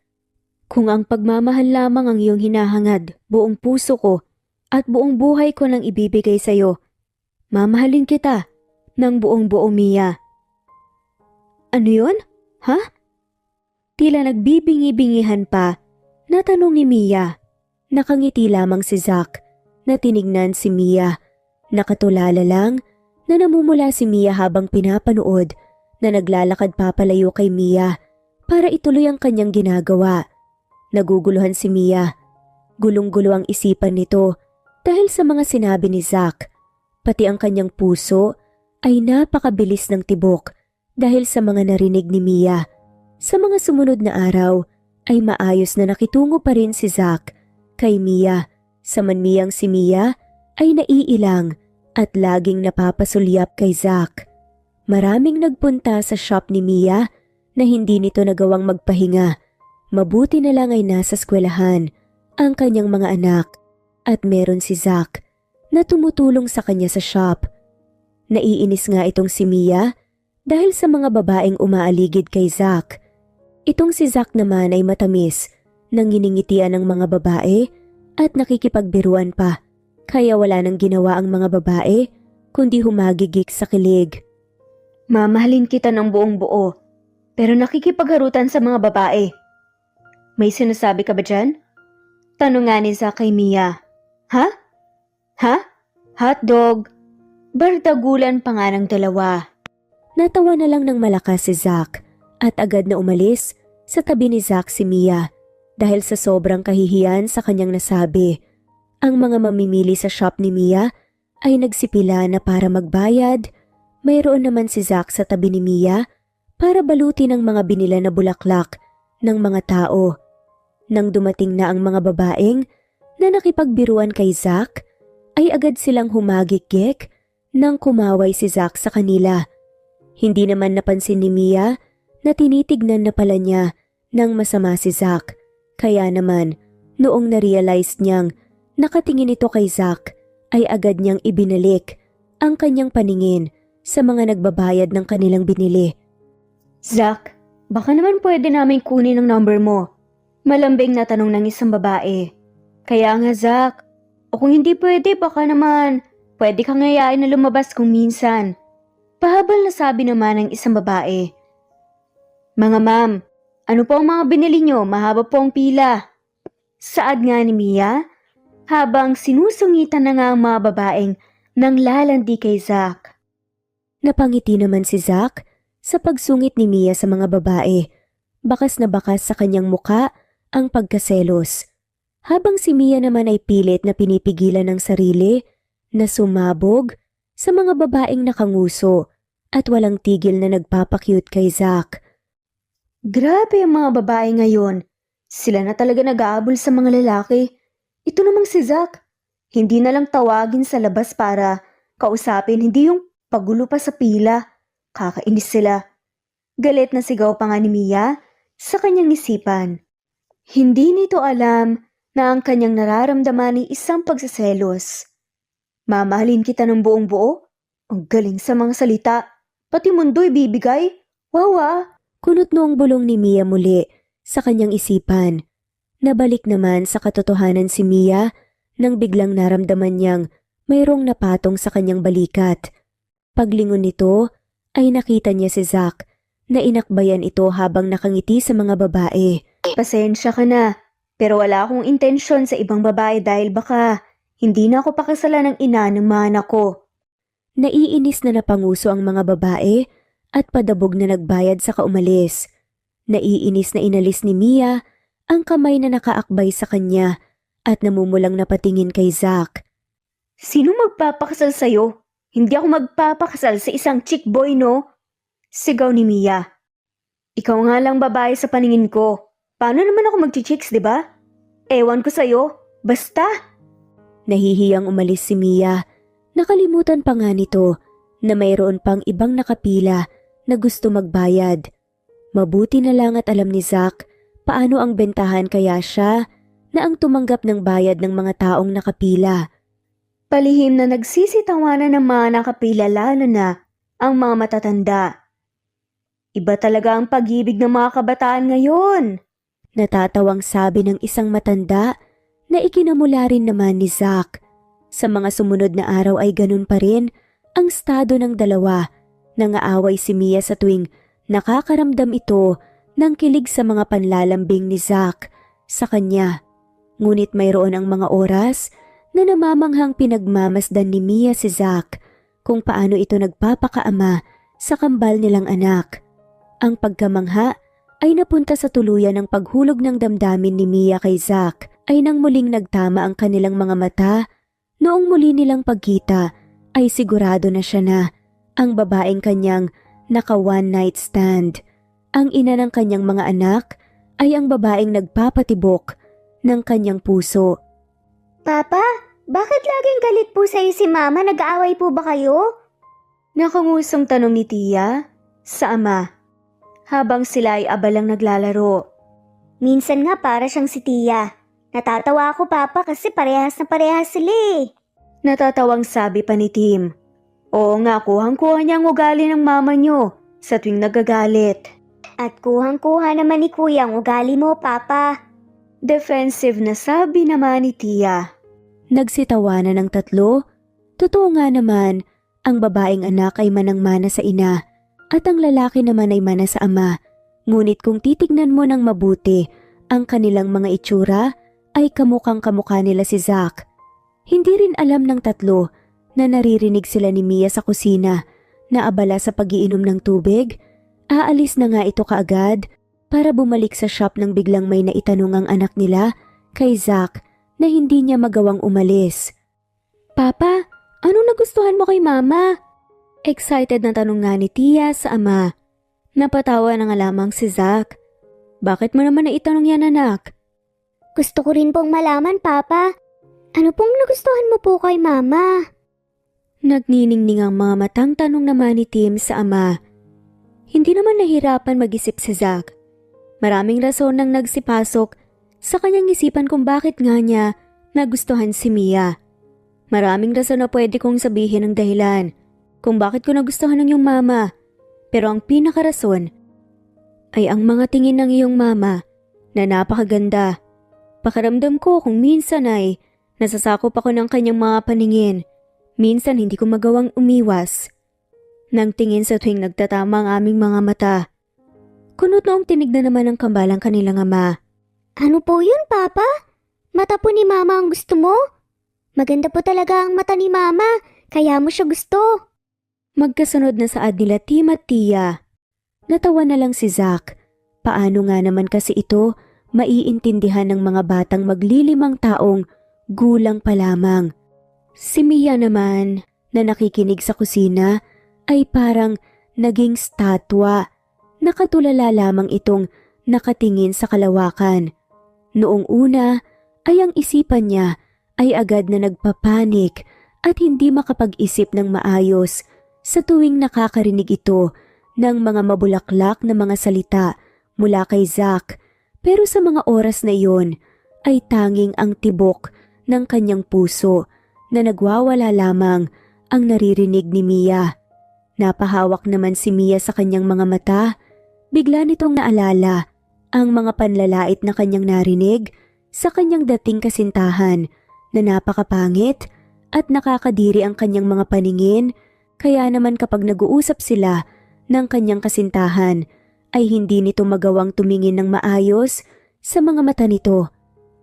Kung ang pagmamahal lamang ang iyong hinahangad, buong puso ko at buong buhay ko nang ibibigay sa iyo, mamahalin kita ng buong buo, Mia. Ano yun? Ha? Tila nagbibingi-bingihan pa. Natanong ni Mia. Nakangiti lamang si Zack na tinignan si Mia. Nakatulala lang na namumula si Mia habang pinapanood na naglalakad papalayo kay Mia para ituloy ang kanyang ginagawa. Naguguluhan si Mia. Gulong-gulo ang isipan nito dahil sa mga sinabi ni Zack. Pati ang kanyang puso ay napakabilis ng tibok dahil sa mga narinig ni Mia. Sa mga sumunod na araw, ay maayos na nakitungo pa rin si Zack kay Mia. Samanmiyang si Mia ay naiilang at laging napapasulyap kay Zack. Maraming nagpunta sa shop ni Mia na hindi nito nagawang magpahinga. Mabuti na lang ay nasa eskwelahan ang kanyang mga anak at meron si Zack na tumutulong sa kanya sa shop. Naiinis nga itong si Mia dahil sa mga babaeng umaaligid kay Zack. Itong si Zack naman ay matamis nang giningitian ng mga babae at nakikipagbiruan pa, kaya wala nang ginawa ang mga babae kundi humagigik sa kilig. Mamahalin kita ng buong buo, pero nakikipagharutan sa mga babae. May sinasabi ka ba dyan? Tanong nga ni Zack kay Mia. Ha? Ha? Hotdog? Bardagulan pa nga ng dalawa. Natawa na lang ng malakas si Zack at agad na umalis sa tabi ni Zack si Mia dahil sa sobrang kahihiyan sa kanyang nasabi. Ang mga mamimili sa shop ni Mia ay nagsipila na para magbayad. Mayroon naman si Zack sa tabi ni Mia para balutin ang mga binila na bulaklak ng mga tao. Nang dumating na ang mga babaeng na nakipagbiruan kay Zack, ay agad silang humagik-gik nang kumaway si Zack sa kanila. Hindi naman napansin ni Mia na tinitignan na pala niya ng masama si Zack. Kaya naman, noong na-realize niyang nakatingin ito kay Zack, ay agad niyang ibinalik ang kanyang paningin sa mga nagbabayad ng kanilang binili. Zack, baka naman pwede namin kunin ang number mo. Malambing na tanong ng isang babae. Kaya nga Zack, o kung hindi pwede baka naman pwede kang ngayain na lumabas kung minsan. Pahabol na sabi naman ng isang babae. Mga ma'am, ano po ang mga binili nyo? Mahaba po ang pila. Saad nga ni Mia habang sinusungitan na nga ang mga babaeng nang lalandi kay Zack. Napangiti naman si Zack sa pagsungit ni Mia sa mga babae. Bakas na bakas sa kanyang muka ang pagkaselos. Habang si Mia naman ay pilit na pinipigilan ng sarili na sumabog sa mga babaeng nakanguso at walang tigil na nagpapakyut kay Zack. Grabe ang mga babae ngayon. Sila na talaga nag-aabol sa mga lalaki. Ito namang si Zack. Hindi na lang tawagin sa labas para kausapin, hindi yung pagulo pa sa pila. Kakainis sila. Galit na sigaw pa nga ni Mia sa kanyang isipan. Hindi nito alam na ang kanyang nararamdaman ay isang pagseselos. Mamahalin kita ng buong buo? Ang galing sa mga salita. Pati mundo'y bibigay? Wawa! Kunot noong bulong ni Mia muli sa kanyang isipan. Nabalik naman sa katotohanan si Mia nang biglang naramdaman niyang mayroong napatong sa kanyang balikat. Paglingon nito ay nakita niya si Zack na inakbayan ito habang nakangiti sa mga babae. Pasensya ka na, pero wala akong intensyon sa ibang babae dahil baka hindi na ako pakasalan ng ina ng mga anak ko. Naiinis na napanguso ang mga babae at padabog na nagbayad sa kaumalis. Naiinis na inalis ni Mia ang kamay na nakaakbay sa kanya at namumulang napatingin kay Zack. Sino magpapakasal sa'yo? Hindi ako magpapakasal sa isang chick boy, no? Sigaw ni Mia. Ikaw nga lang babae sa paningin ko. Paano naman ako magchichicks, di ba? Ewan ko sa'yo. Basta. Nahihiyang umalis si Mia. Nakalimutan pa nga nito na mayroon pang ibang nakapila na gusto magbayad. Mabuti na lang at alam ni Zack paano ang bentahan kaya siya na ang tumanggap ng bayad ng mga taong nakapila. Palihim na nagsisitawanan ng mga nakapila lalo na ang mga matatanda. Iba talaga ang pag-ibig ng mga kabataan ngayon. Natatawang sabi ng isang matanda na ikinamula rin naman ni Zack. Sa mga sumunod na araw ay ganun pa rin ang estado ng dalawa. Nangaaway si Mia sa tuwing nakakaramdam ito ng kilig sa mga panlalambing ni Zack sa kanya. Ngunit mayroon ang mga oras na namamanghang pinagmamasdan ni Mia si Zack kung paano ito nagpapakaama sa kambal nilang anak. Ang pagkamangha ay napunta sa tuluyan ng paghulog ng damdamin ni Mia kay Zack ay nang muling nagtama ang kanilang mga mata. Noong muli nilang pagkita ay sigurado na siya na ang babaeng kanyang naka one night stand. Ang ina ng kanyang mga anak ay ang babaeng nagpapatibok ng kanyang puso. Papa, bakit laging galit po sa'yo si Mama? Nag-aaway po ba kayo? Nakangusong tanong ni Tia sa ama habang sila ay abalang naglalaro. Minsan nga para siyang si Tia. Natatawa ako, Papa, kasi parehas na parehas sila eh. Natatawang sabi pa ni Tim. Oo nga, kuhang-kuha niya ang ugali ng mama niyo sa tuwing nagagalit. At kuhang-kuha naman ni Kuya ang ugali mo, Papa. Defensive na sabi naman ni Tia. Nagsitawanan ng tatlo. Totoo nga naman, ang babaeng anak ay manang-mana sa ina at ang lalaki naman ay mana sa ama. Ngunit kung titignan mo ng mabuti, ang kanilang mga itsura ay kamukhang-kamukha nila si Zack. Hindi rin alam ng tatlo na naririnig sila ni Mia sa kusina na abala sa pag-iinom ng tubig. Aalis na nga ito kaagad para bumalik sa shop nang biglang may naitanong ang anak nila kay Zack na hindi niya magawang umalis. Papa, anong nagustuhan mo kay Mama? Excited na tanong nga ni Tia sa ama. Napatawa na nga lamang si Zack. Bakit mo naman naitanong yan, anak? Gusto ko rin pong malaman, Papa. Ano pong nagustuhan mo po kay Mama? Nagniningning ang mga matang tanong naman ni Tim sa ama. Hindi naman nahirapan mag-isip si Zack. Maraming rason nang nagsipasok sa kanyang isipan kung bakit nga niya nagustuhan si Mia. Maraming rason na pwede kong sabihin ang dahilan kung bakit ko nagustuhan ng iyong mama. Pero ang pinakarason ay ang mga tingin ng iyong mama na napakaganda. Pakiramdam ko kung minsan ay nasasakop ako ng kanyang mga paningin. Minsan hindi ko magawang umiwas nang tingin sa tuwing nagtatama ang aming mga mata. Kunot noong tinignan naman ng kambalang kanilang ama. Ano po yun, Papa? Mata po ni Mama ang gusto mo? Maganda po talaga ang mata ni Mama, kaya mo siya gusto. Magkasunod na saad nila Tim at Tia. Natawa na lang si Zack. Paano nga naman kasi ito maiintindihan ng mga batang maglilimang taong gulang pa lamang. Si Mia naman na nakikinig sa kusina ay parang naging statwa. Nakatulala lamang itong nakatingin sa kalawakan. Noong una ay ang isipan niya ay agad na nagpapanik at hindi makapag-isip ng maayos sa tuwing nakakarinig ito ng mga mabulaklak na mga salita mula kay Zack. Pero sa mga oras na iyon ay tanging ang tibok ng kanyang puso na nagwawala lamang ang naririnig ni Mia. Napahawak naman si Mia sa kanyang mga mata. Bigla nitong naalala ang mga panlalait na kanyang narinig sa kanyang dating kasintahan na napakapangit at nakakadiri ang kanyang mga paningin, kaya naman kapag nag-uusap sila ng kanyang kasintahan ay hindi nito magawang tumingin ng maayos sa mga mata nito.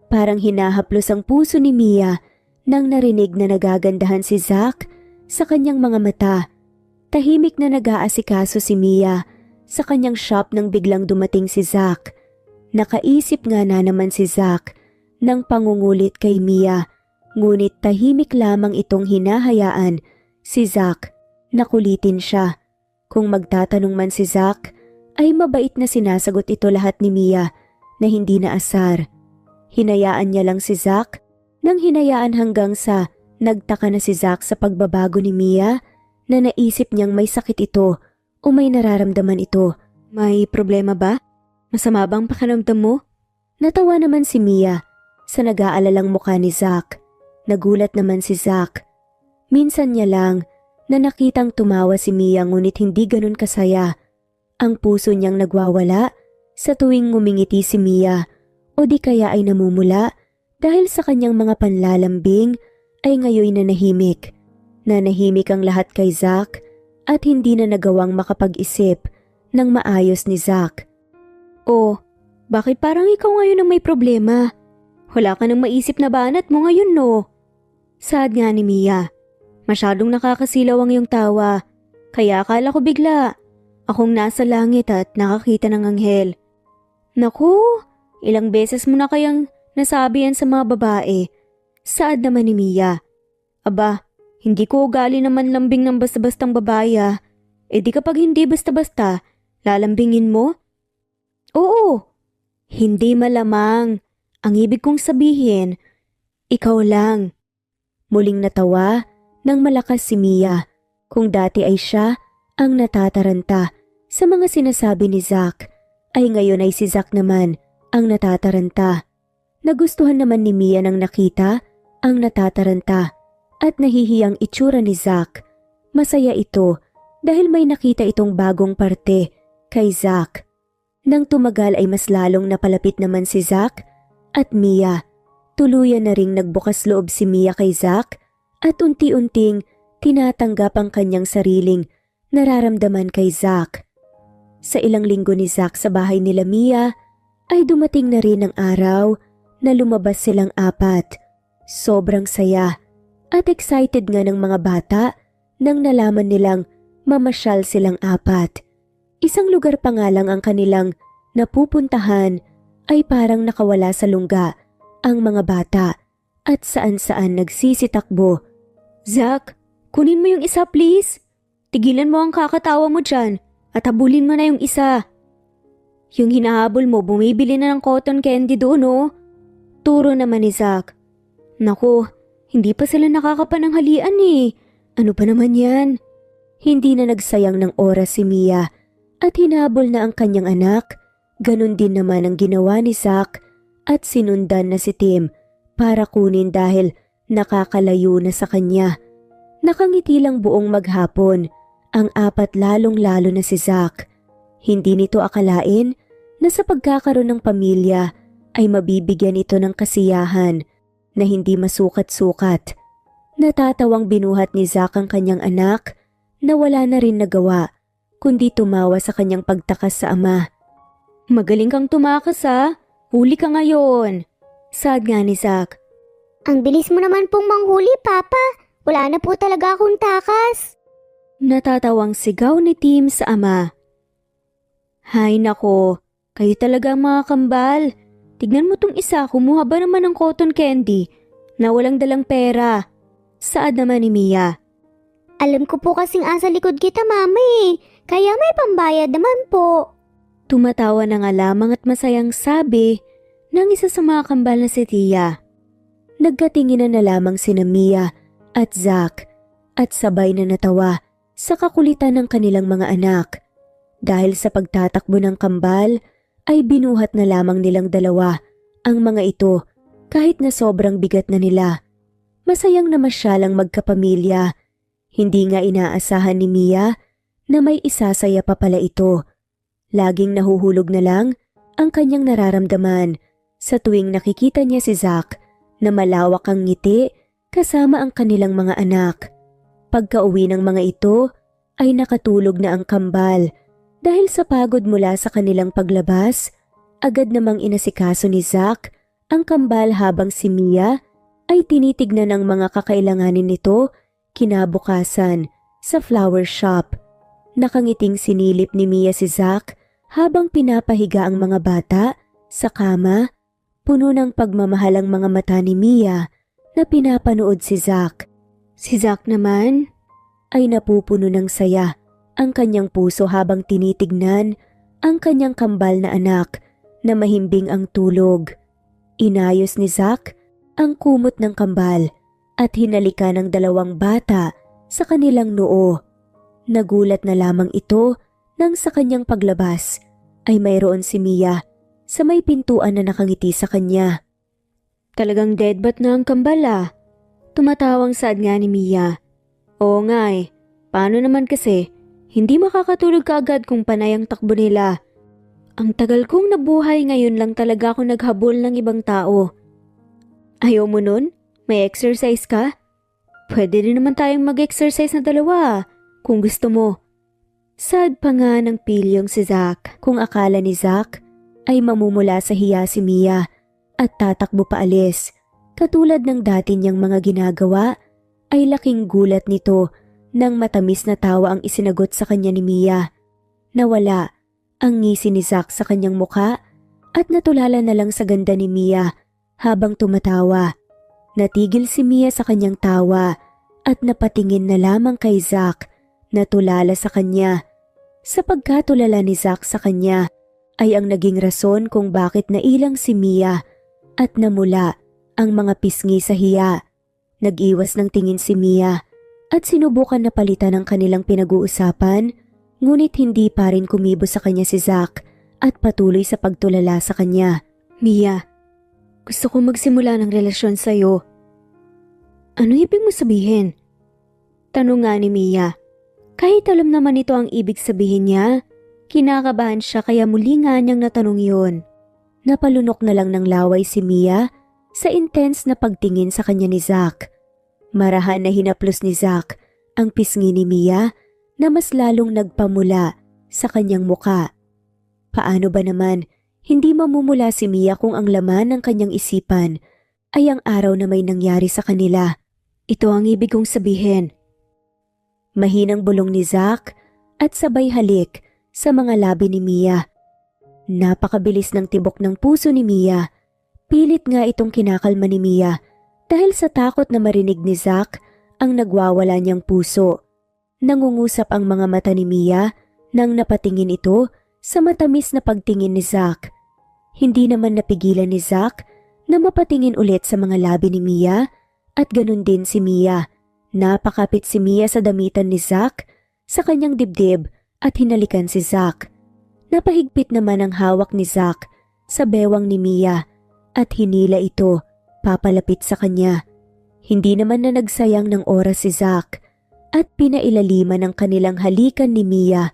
Parang hinahaplos ang puso ni Mia nang narinig na nagagandahan si Zack sa kanyang mga mata. Tahimik na nag-aasikaso si Mia sa kanyang shop nang biglang dumating si Zack. Nakaisip nga na naman si Zack ng pangungulit kay Mia, ngunit tahimik lamang itong hinahayaan si Zack na kulitin siya. Kung magtatanong man si Zack, ay mabait na sinasagot ito lahat ni Mia na hindi naasar. Hinayaan niya lang si Zack nang hinayaan hanggang sa nagtaka na si Zack sa pagbabago ni Mia na naisip niyang may sakit ito o may nararamdaman ito. May problema ba? Masama bang pakiramdam mo? Natawa naman si Mia sa nag-aalalang mukha ni Zack. Nagulat naman si Zack. Minsan niya lang na nakitang tumawa si Mia ngunit hindi ganun kasaya. Ang puso niyang nagwawala sa tuwing ngumingiti si Mia o di kaya ay namumula dahil sa kanyang mga panlalambing ay ngayon nanahimik. Nanahimik ang lahat kay Zack at hindi na nagawang makapag-isip ng maayos ni Zack. Oh, bakit parang ikaw ngayon ang may problema? Wala ka nang maisip na banat mo ngayon, no? Saad nga ni Mia. Masyadong nakakasilaw ang iyong tawa, kaya akala ko bigla akong nasa langit at nakakita ng anghel. Naku, ilang beses mo na kayang nasabi yan sa mga babae. Saad naman ni Mia. Aba, hindi ko ugali naman lambing ng basta-bastang babae ah. E di kapag hindi basta-basta, lalambingin mo? Oo, hindi malamang. Ang ibig kong sabihin, ikaw lang. Muling natawa nang malakas si Mia. Kung dati ay siya ang natataranta sa mga sinasabi ni Zack, ay ngayon ay si Zack naman ang natataranta. Nagustuhan naman ni Mia nang nakita ang natataranta at nahihiyang itsura ni Zack. Masaya ito dahil may nakita itong bagong parte kay Zack. Nang tumagal ay mas lalong napalapit naman si Zack at Mia. Tuluyan na ring nagbukas loob si Mia kay Zack at unti-unting tinatanggap ang kanyang sariling nararamdaman kay Zack. Sa ilang linggo ni Zack sa bahay nila Mia ay dumating na rin ang araw na lumabas silang apat. Sobrang saya at excited nga ng mga bata nang nalaman nilang mamasyal silang apat. Isang lugar pa nga lang ang kanilang napupuntahan ay parang nakawala sa lungga ang mga bata at saan-saan nagsisitakbo. Zack, kunin mo yung isa please. Tigilan mo ang kakatawa mo dyan at habulin mo na yung isa. Yung hinahabol mo bumibili na ng cotton candy doon oh. Turo naman ni Zack. Naku, hindi pa sila nakakapananghalian eh. Ano pa naman yan? Hindi na nagsayang ng oras si Mia at hinabol na ang kanyang anak. Ganon din naman ang ginawa ni Zack at sinundan na si Tim para kunin dahil nakakalayo na sa kanya. Nakangiti lang buong maghapon ang apat lalong-lalo na si Zack. Hindi nito akalain na sa pagkakaroon ng pamilya ay mabibigyan ito ng kasiyahan na hindi masukat-sukat. Natatawang binuhat ni Zack ang kanyang anak na wala na rin nagawa kundi tumawa sa kanyang pagtakas sa ama. Magaling kang tumakas ha, huli ka ngayon. Saad nga ni Zack. Ang bilis mo naman pong manghuli, Papa. Wala na po talaga akong takas. Natatawang sigaw ni Tim sa ama. Hay nako, kayo talaga mga kambal. Tignan mo tong isa, kumuha ba naman ng cotton candy na walang dalang pera? Saad naman ni Mia. Alam ko po kasing asa likod kita, Mama eh. Kaya may pambayad naman po. Tumatawa na nga lamang at masayang sabi ng isa sa mga kambal na si Tia. Nagkatinginan na lamang sina Mia at Zack at sabay na natawa sa kakulitan ng kanilang mga anak. Dahil sa pagtatakbo ng kambal ay binuhat na lamang nilang dalawa ang mga ito kahit na sobrang bigat na nila. Masayang namasyalang magkapamilya. Hindi nga inaasahan ni Mia na may isasaya pa pala ito. Laging nahuhulog na lang ang kanyang nararamdaman sa tuwing nakikita niya si Zack na malawak ang ngiti kasama ang kanilang mga anak. Pagka-uwi ng mga ito ay nakatulog na ang kambal. Dahil sa pagod mula sa kanilang paglabas, agad namang inasikaso ni Zack ang kambal habang si Mia ay tinitignan ng mga kakailanganin nito kinabukasan sa flower shop. Nakangiting sinilip ni Mia si Zack habang pinapahiga ang mga bata sa kama. Puno ng pagmamahal ang mga mata ni Mia na pinapanood si Zack. Si Zack naman ay napupuno ng saya ang kanyang puso habang tinitignan ang kanyang kambal na anak na mahimbing ang tulog. Inayos ni Zack ang kumot ng kambal at hinalika ng dalawang bata sa kanilang noo. Nagulat na lamang ito nang sa kanyang paglabas ay mayroon si Mia sa may pintuan na nakangiti sa kanya. Talagang deadbat na ang kambal ah. Tumatawang saad nga ni Mia. Oo nga eh, paano naman kasi? Hindi makakatulog ka agad kung panay ang takbo nila. Ang tagal kong nabuhay, ngayon lang talaga ako naghabol ng ibang tao. Ayaw mo nun? May exercise ka? Pwede din naman tayong mag-exercise na dalawa kung gusto mo. Sad pa nga ng pilyong si Zack kung akala ni Zack ay mamumula sa hiya si Mia at tatakbo paalis. Katulad ng dati niyang mga ginagawa ay laking gulat nito nang matamis na tawa ang isinagot sa kanya ni Mia. Nawala ang ngisi ni Zack sa kanyang muka at natulala na lang sa ganda ni Mia habang tumatawa. Natigil si Mia sa kanyang tawa at napatingin na lamang kay Zack na tulala sa kanya. Sa pagkatulala ni Zack sa kanya ay ang naging rason kung bakit nailang si Mia at namula ang mga pisngi sa hiya. Nag-iwas ng tingin si Mia at sinubukan na palitan ang kanilang pinag-uusapan, ngunit hindi pa rin kumibo sa kanya si Zack at patuloy sa pagtulala sa kanya. Mia, gusto ko magsimula ng relasyon sa'yo. Ano ibig mo sabihin? Tanong nga ni Mia. Kahit alam naman ito ang ibig sabihin niya, kinakabahan siya kaya muli nga niyang natanong yun. Napalunok na lang ng laway si Mia sa intense na pagtingin sa kanya ni Zack. Marahan na hinaplos ni Zack ang pisngi ni Mia na mas lalong nagpamula sa kanyang muka. Paano ba naman hindi mamumula si Mia kung ang laman ng kanyang isipan ay ang araw na may nangyari sa kanila? Ito ang ibig kong sabihin. Mahinang bulong ni Zack at sabay halik sa mga labi ni Mia. Napakabilis ng tibok ng puso ni Mia. Pilit nga itong kinakalma ni Mia dahil sa takot na marinig ni Zack ang nagwawala niyang puso. Nangungusap ang mga mata ni Mia nang napatingin ito sa matamis na pagtingin ni Zack. Hindi naman napigilan ni Zack na mapatingin ulit sa mga labi ni Mia at ganun din si Mia. Napakapit si Mia sa damitan ni Zack sa kanyang dibdib at hinalikan si Zack. Napahigpit naman ang hawak ni Zack sa bewang ni Mia at hinila ito papalapit sa kanya. Hindi naman na nagsayang ng oras si Zack at pinailaliman ang kanilang halikan ni Mia.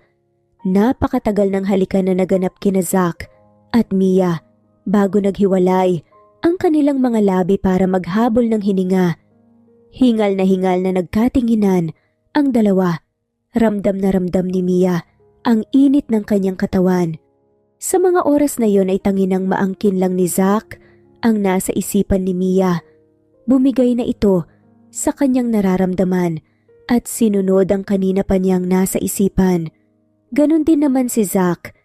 Napakatagal ng halikan na naganap kina Zack at Mia bago naghiwalay ang kanilang mga labi para maghabol ng hininga. Hingal na nagkatinginan ang dalawa. Ramdam na ramdam ni Mia ang init ng kanyang katawan. Sa mga oras na yon ay tanginang maangkin lang ni Zack ang nasa isipan ni Mia. Bumigay na ito sa kanyang nararamdaman at sinunod ang kanina pa niyang nasa isipan. Ganon din naman si Zack.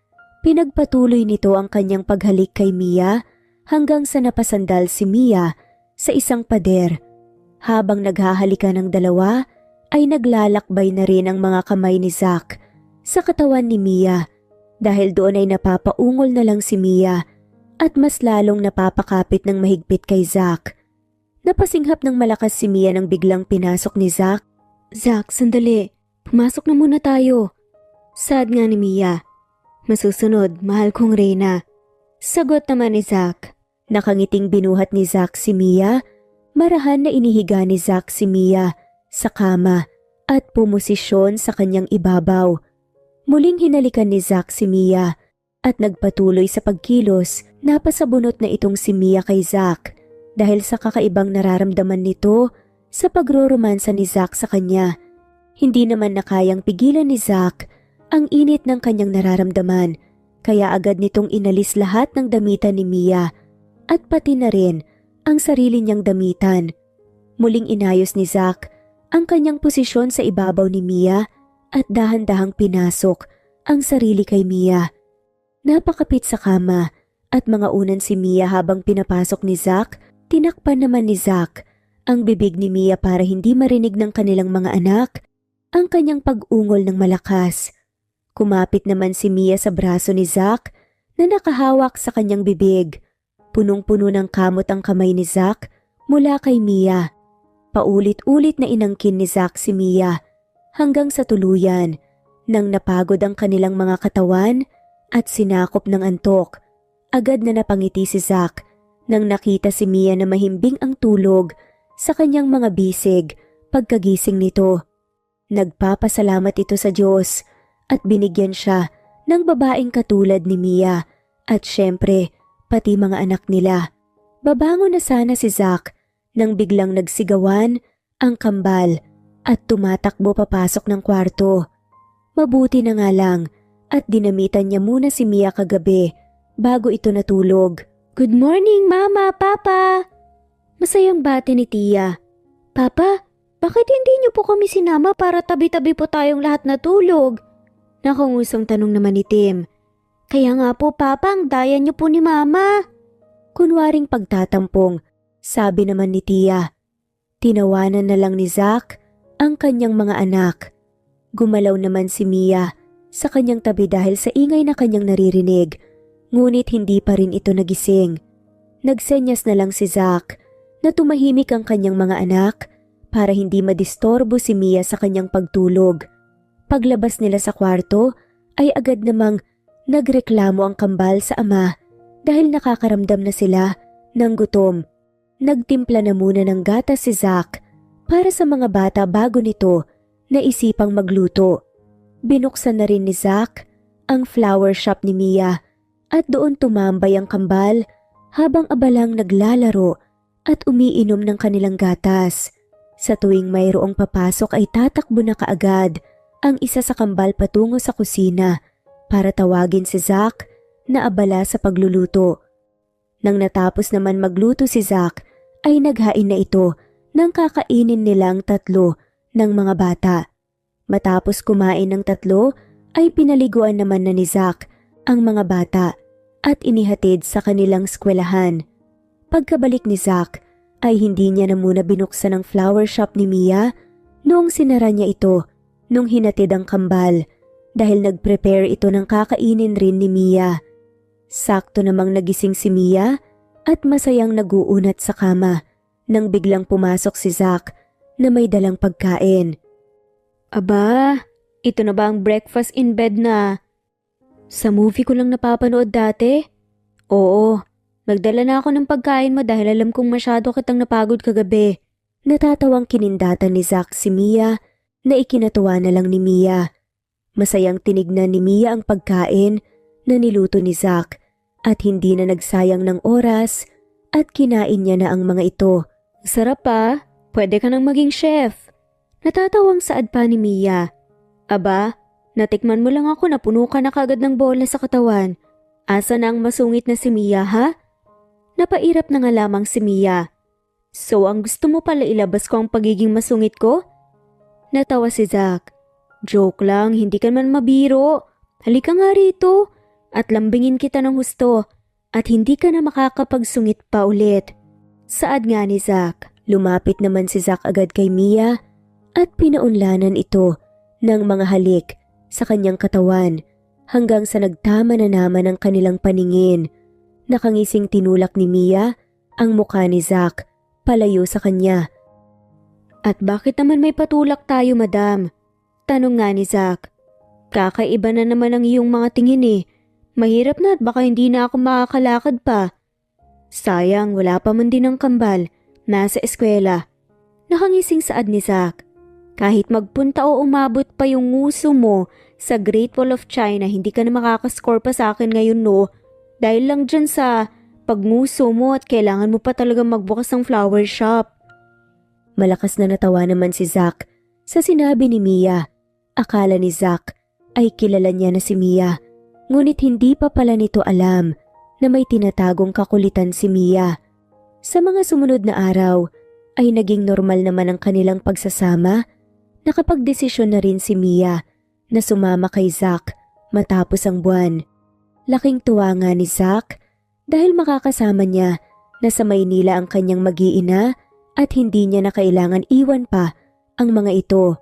Pinagpatuloy nito ang kanyang paghalik kay Mia hanggang sa napasandal si Mia sa isang pader. Habang naghahalikan ng dalawa ay naglalakbay na rin ang mga kamay ni Zack sa katawan ni Mia dahil doon ay napapaungol na lang si Mia at mas lalong napapakapit ng mahigpit kay Zack. Napasinghap ng malakas si Mia nang biglang pinasok ni Zack. Zack, sandali. Pumasok na muna tayo. Sad nga ni Mia. Masusunod, mahal kong Reyna. Sagot naman ni Zack. Nakangiting binuhat ni Zack si Mia. Marahan na inihiga ni Zack si Mia sa kama at pumosisyon sa kanyang ibabaw. Muling hinalikan ni Zack si Mia at nagpatuloy sa pagkilos. Napasabunot na itong si Mia kay Zack dahil sa kakaibang nararamdaman nito sa pagroromansa ni Zack sa kanya. Hindi naman na kayang pigilan ni Zack ang init ng kanyang nararamdaman, kaya agad nitong inalis lahat ng damitan ni Mia at pati na rin ang sarili niyang damitan. Muling inayos ni Zack ang kanyang posisyon sa ibabaw ni Mia at dahan-dahang pinasok ang sarili kay Mia. Napakapit sa kama at mga unan si Mia habang pinapasok ni Zack. Tinakpan naman ni Zack ang bibig ni Mia para hindi marinig ng kanilang mga anak ang kanyang pag-ungol ng malakas. Kumapit naman si Mia sa braso ni Zack na nakahawak sa kanyang bibig. Punong-puno ng kamot ang kamay ni Zack mula kay Mia. Paulit-ulit na inangkin ni Zack si Mia hanggang sa tuluyan nang napagod ang kanilang mga katawan at sinakop ng antok. Agad na napangiti si Zack nang nakita si Mia na mahimbing ang tulog sa kanyang mga bisig pagkagising nito. Nagpapasalamat ito sa Diyos at binigyan siya ng babaeng katulad ni Mia at syempre pati mga anak nila. Babangon na sana si Zack nang biglang nagsigawan ang kambal at tumatakbo papasok ng kwarto. Mabuti na nga lang at dinamitan niya muna si Mia kagabi bago ito natulog. Good morning, Mama, Papa! Masayang bati ni Tia. Papa, bakit hindi niyo po kami sinama para tabi-tabi po tayong lahat natulog? Nakangusang tanong naman ni Tim. Kaya nga po, Papa, ang daya niyo po ni Mama. Kunwaring pagtatampong, sabi naman ni Tia. Tinawanan na lang ni Zack ang kanyang mga anak. Gumalaw naman si Mia sa kanyang tabi dahil sa ingay na kanyang naririnig. Ngunit hindi pa rin ito nagising. Nagsenyas na lang si Zack na tumahimik ang kanyang mga anak para hindi madistorbo si Mia sa kanyang pagtulog. Paglabas nila sa kwarto ay agad namang nagreklamo ang kambal sa ama dahil nakakaramdam na sila ng gutom. Nagtimpla na muna ng gatas si Zack para sa mga bata bago nito naisipang magluto. Binuksan na rin ni Zack ang flower shop ni Mia at doon tumambay ang kambal habang abalang naglalaro at umiinom ng kanilang gatas. Sa tuwing mayroong papasok ay tatakbo na kaagad ang isa sa kambal patungo sa kusina para tawagin si Zack na abala sa pagluluto. Nang natapos naman magluto si Zack ay naghain na ito ng kakainin nilang tatlo ng mga bata. Matapos kumain ng tatlo ay pinaliguan naman na ni Zack ang mga bata at inihatid sa kanilang eskwelahan. Pagkabalik ni Zack ay hindi niya na muna binuksan ang flower shop ni Mia noong sinara niya ito nung hinatid ang kambal dahil nag-prepare ito ng kakainin rin ni Mia. Sakto namang nagising si Mia at masayang naguunat sa kama nang biglang pumasok si Zack na may dalang pagkain. Aba, ito na ba ang breakfast in bed na? Sa movie ko lang napapanood dati? Oo, magdala na ako ng pagkain mo dahil alam kong masyado kitang napagod kagabi. Natatawang kinindatan ni Zack si Mia na ikinatuwa na lang ni Mia. Masayang tinignan ni Mia ang pagkain na niluto ni Zack at hindi na nagsayang ng oras at kinain niya na ang mga ito. Sarap pa, pwede ka nang maging chef. Natatawang saad pa ni Mia. Aba, natikman mo lang ako na puno ka na kagad ng bola sa katawan. Asa na ang masungit na si Mia, ha? Napairap na nga lamang si Mia. So ang gusto mo pala ilabas ko ang pagiging masungit ko? Natawa si Zack. Joke lang, hindi ka man mabiro. Halika nga rito at lambingin kita ng husto at hindi ka na makakapagsungit pa ulit. Saad nga ni Zack. Lumapit naman si Zack agad kay Mia at pinaunlanan ito ng mga halik sa kanyang katawan hanggang sa nagtama na naman ang kanilang paningin. Nakangising tinulak ni Mia ang mukha ni Zack palayo sa kanya. At bakit naman may patulak tayo, madam? Tanong nga ni Zack. Kakaiba na naman ang iyong mga tingin eh. Mahirap na at baka hindi na ako makakalakad pa. Sayang, wala pa man din ang kambal. Nasa eskwela. Nakangising saad ni Zack. Kahit magpunta o umabot pa yung nguso mo sa Great Wall of China, hindi ka na makakascore pa sa akin ngayon, no? Dahil lang dyan sa pagnguso mo at kailangan mo pa talaga magbukas ng flower shop. Malakas na natawa naman si Zack sa sinabi ni Mia. Akala ni Zack ay kilala niya na si Mia, ngunit hindi pa pala nito alam na may tinatagong kakulitan si Mia. Sa mga sumunod na araw ay naging normal naman ang kanilang pagsasama. Nakapagdesisyon na rin si Mia na sumama kay Zack matapos ang buwan. Laking tuwa nga ni Zack dahil makakasama niya na sa Maynila ang kanyang mag-iina at hindi niya na kailangan iwan pa ang mga ito.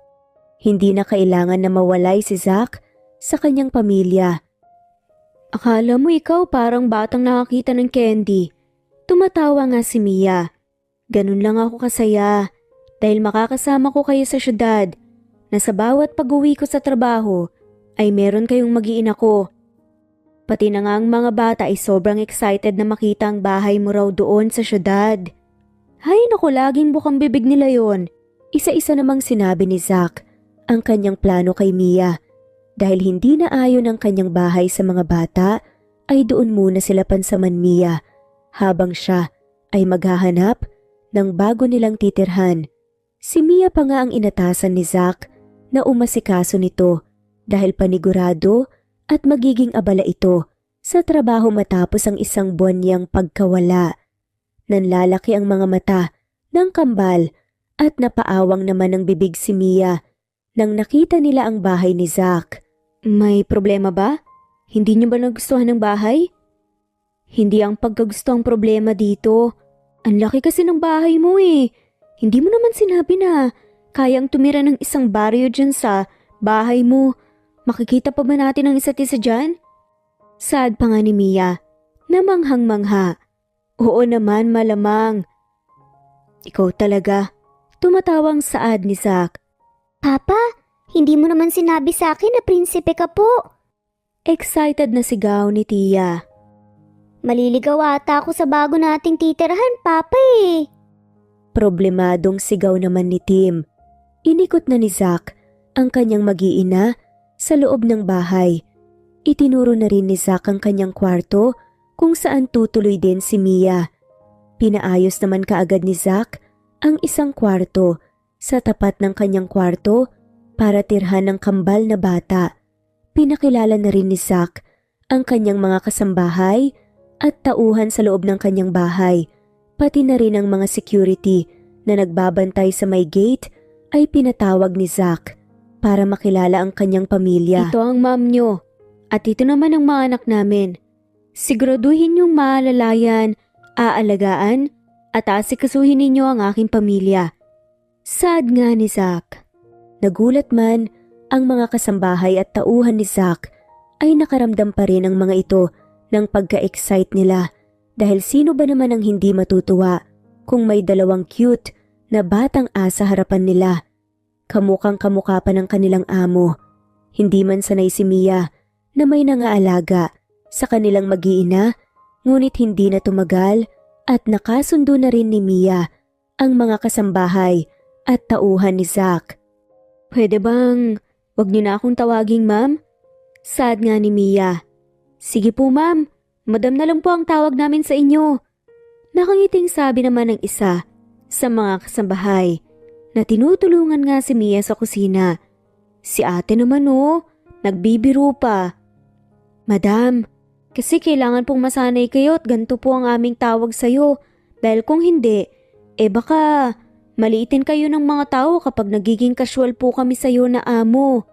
Hindi na kailangan na mawalay si Zack sa kanyang pamilya. Akala mo ikaw parang batang nakakita ng candy. Tumatawa nga si Mia. Ganun lang ako kasaya dahil makakasama ko kayo sa syudad na sa bawat pag-uwi ko sa trabaho ay meron kayong mag-iina ko. Pati na nga ang mga bata ay sobrang excited na makita ang bahay mo raw doon sa syudad. Hay naku, laging bukang bibig nila yon. Isa-isa namang sinabi ni Zack ang kanyang plano kay Mia. Dahil hindi na ayon ang kanyang bahay sa mga bata, ay doon muna sila pansaman Mia habang siya ay maghahanap ng bago nilang titirhan. Si Mia pa nga ang inatasan ni Zack na umasikaso nito dahil panigurado at magiging abala ito sa trabaho matapos ang isang buwan niyang pagkawala. Nanlalaki ang mga mata ng kambal at napaawang naman ang bibig si Mia nang nakita nila ang bahay ni Zack. May problema ba? Hindi niyo ba nagustuhan ng bahay? Hindi ang pagkagusto ang problema dito. Ang laki kasi ng bahay mo eh. Hindi mo naman sinabi na kayang tumira ng isang baryo dyan sa bahay mo. Makikita pa ba natin ang isa't isa dyan? Saad pa nga ni Mia na manghang-mangha. Oo naman, malamang. Ikaw talaga. Tumatawang saad ni Zack. Papa, hindi mo naman sinabi sa akin na prinsipe ka po. Excited na sigaw ni Tia. Maliligaw ata ako sa bago nating titirahan, Papa eh. Problemadong sigaw naman ni Tim. Inikot na ni Zack ang kanyang mag-iina sa loob ng bahay. Itinuro na rin ni Zack ang kanyang kwarto kung saan tutuloy din si Mia. Pinaayos naman kaagad ni Zack ang isang kwarto sa tapat ng kanyang kwarto para tirhan ng kambal na bata. Pinakilala na rin ni Zack ang kanyang mga kasambahay at tauhan sa loob ng kanyang bahay. Pati na rin ang mga security na nagbabantay sa may gate ay pinatawag ni Zack para makilala ang kanyang pamilya. Ito ang mom nyo at ito naman ang mga anak namin. Siguraduhin niyong maalalayan, aalagaan at asikasuhin ninyo ang aking pamilya. Sad nga ni Zack. Nagulat man ang mga kasambahay at tauhan ni Zack ay nakaramdam pa rin ang mga ito ng pagka-excite nila dahil sino ba naman ang hindi matutuwa kung may dalawang cute na batang asa harapan nila. Kamukang kamukha pa ng kanilang amo. Hindi man sanay si Mia na may nangaalaga sa kanilang mag-iina, ngunit hindi na tumagal at nakasundo na rin ni Mia ang mga kasambahay at tauhan ni Zack. Pwede bang wag niyo na akong tawaging ma'am? Sad nga ni Mia. Sige po ma'am, madam na lang po ang tawag namin sa inyo. Nakangiting sabi naman ng isa sa mga kasambahay na tinutulungan nga si Mia sa kusina. Si ate naman nagbibiro pa. Madam, kasi kailangan pong masanay kayo at ganito po ang aming tawag sa'yo. Dahil kung hindi, baka maliitin kayo ng mga tao kapag nagiging casual po kami sa'yo na amo.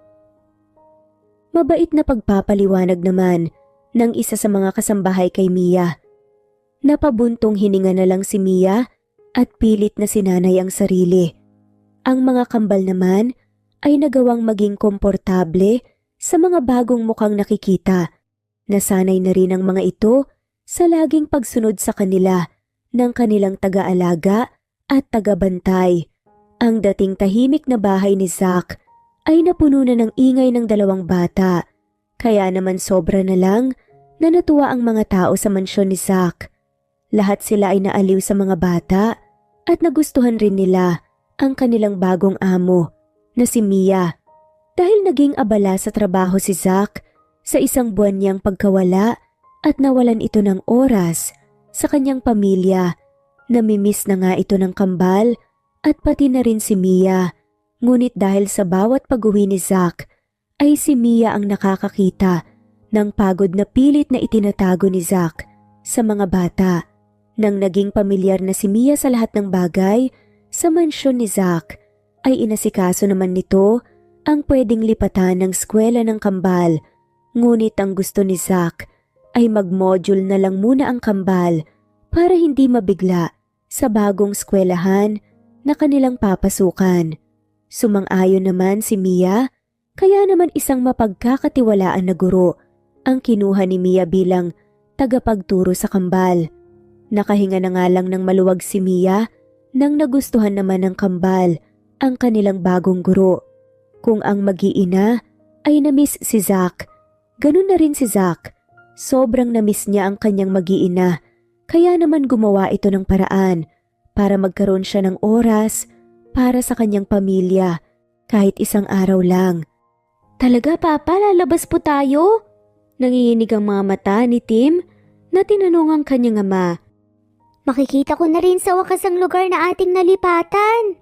Mabait na pagpapaliwanag naman ng isa sa mga kasambahay kay Mia. Napabuntong hininga na lang si Mia at pilit na sinanay ang sarili. Ang mga kambal naman ay nagawang maging komportable sa mga bagong mukhang nakikita. Nasanay na rin ang mga ito sa laging pagsunod sa kanila ng kanilang taga-alaga at tagabantay. Ang dating tahimik na bahay ni Zack ay napuno na ng ingay ng dalawang bata. Kaya naman sobra na lang na natuwa ang mga tao sa mansyon ni Zack. Lahat sila ay naaliw sa mga bata at nagustuhan rin nila ang kanilang bagong amo na si Mia. Dahil naging abala sa trabaho si Zack sa isang buwan niyang pagkawala at nawalan ito ng oras sa kanyang pamilya, namimiss na nga ito ng kambal at pati na rin si Mia. Ngunit dahil sa bawat pag-uwi ni Zack ay si Mia ang nakakakita ng pagod na pilit na itinatago ni Zack sa mga bata. Nang naging pamilyar na si Mia sa lahat ng bagay sa mansyon ni Zack, ay inasikaso naman nito ang pwedeng lipatan ng eskwela ng kambal. Ngunit ang gusto ni Zack ay mag-module na lang muna ang kambal para hindi mabigla sa bagong eskwelahan na kanilang papasukan. Sumang-ayon naman si Mia, kaya naman isang mapagkakatiwalaan na guro ang kinuha ni Mia bilang tagapagturo sa kambal. Nakahinga na nga lang ng maluwag si Mia nang nagustuhan naman ng kambal ang kanilang bagong guro. Kung ang mag-iina ay namiss si Zack, ganun na rin si Zack. Sobrang namiss niya ang kanyang mag-iina, kaya naman gumawa ito ng paraan para magkaroon siya ng oras para sa kanyang pamilya kahit isang araw lang. Talaga Papa, lalabas po tayo? Nanginginig ang mga mata ni Tim na tinanong ang kanyang ama. Makikita ko na rin sa wakas ang lugar na ating nalipatan.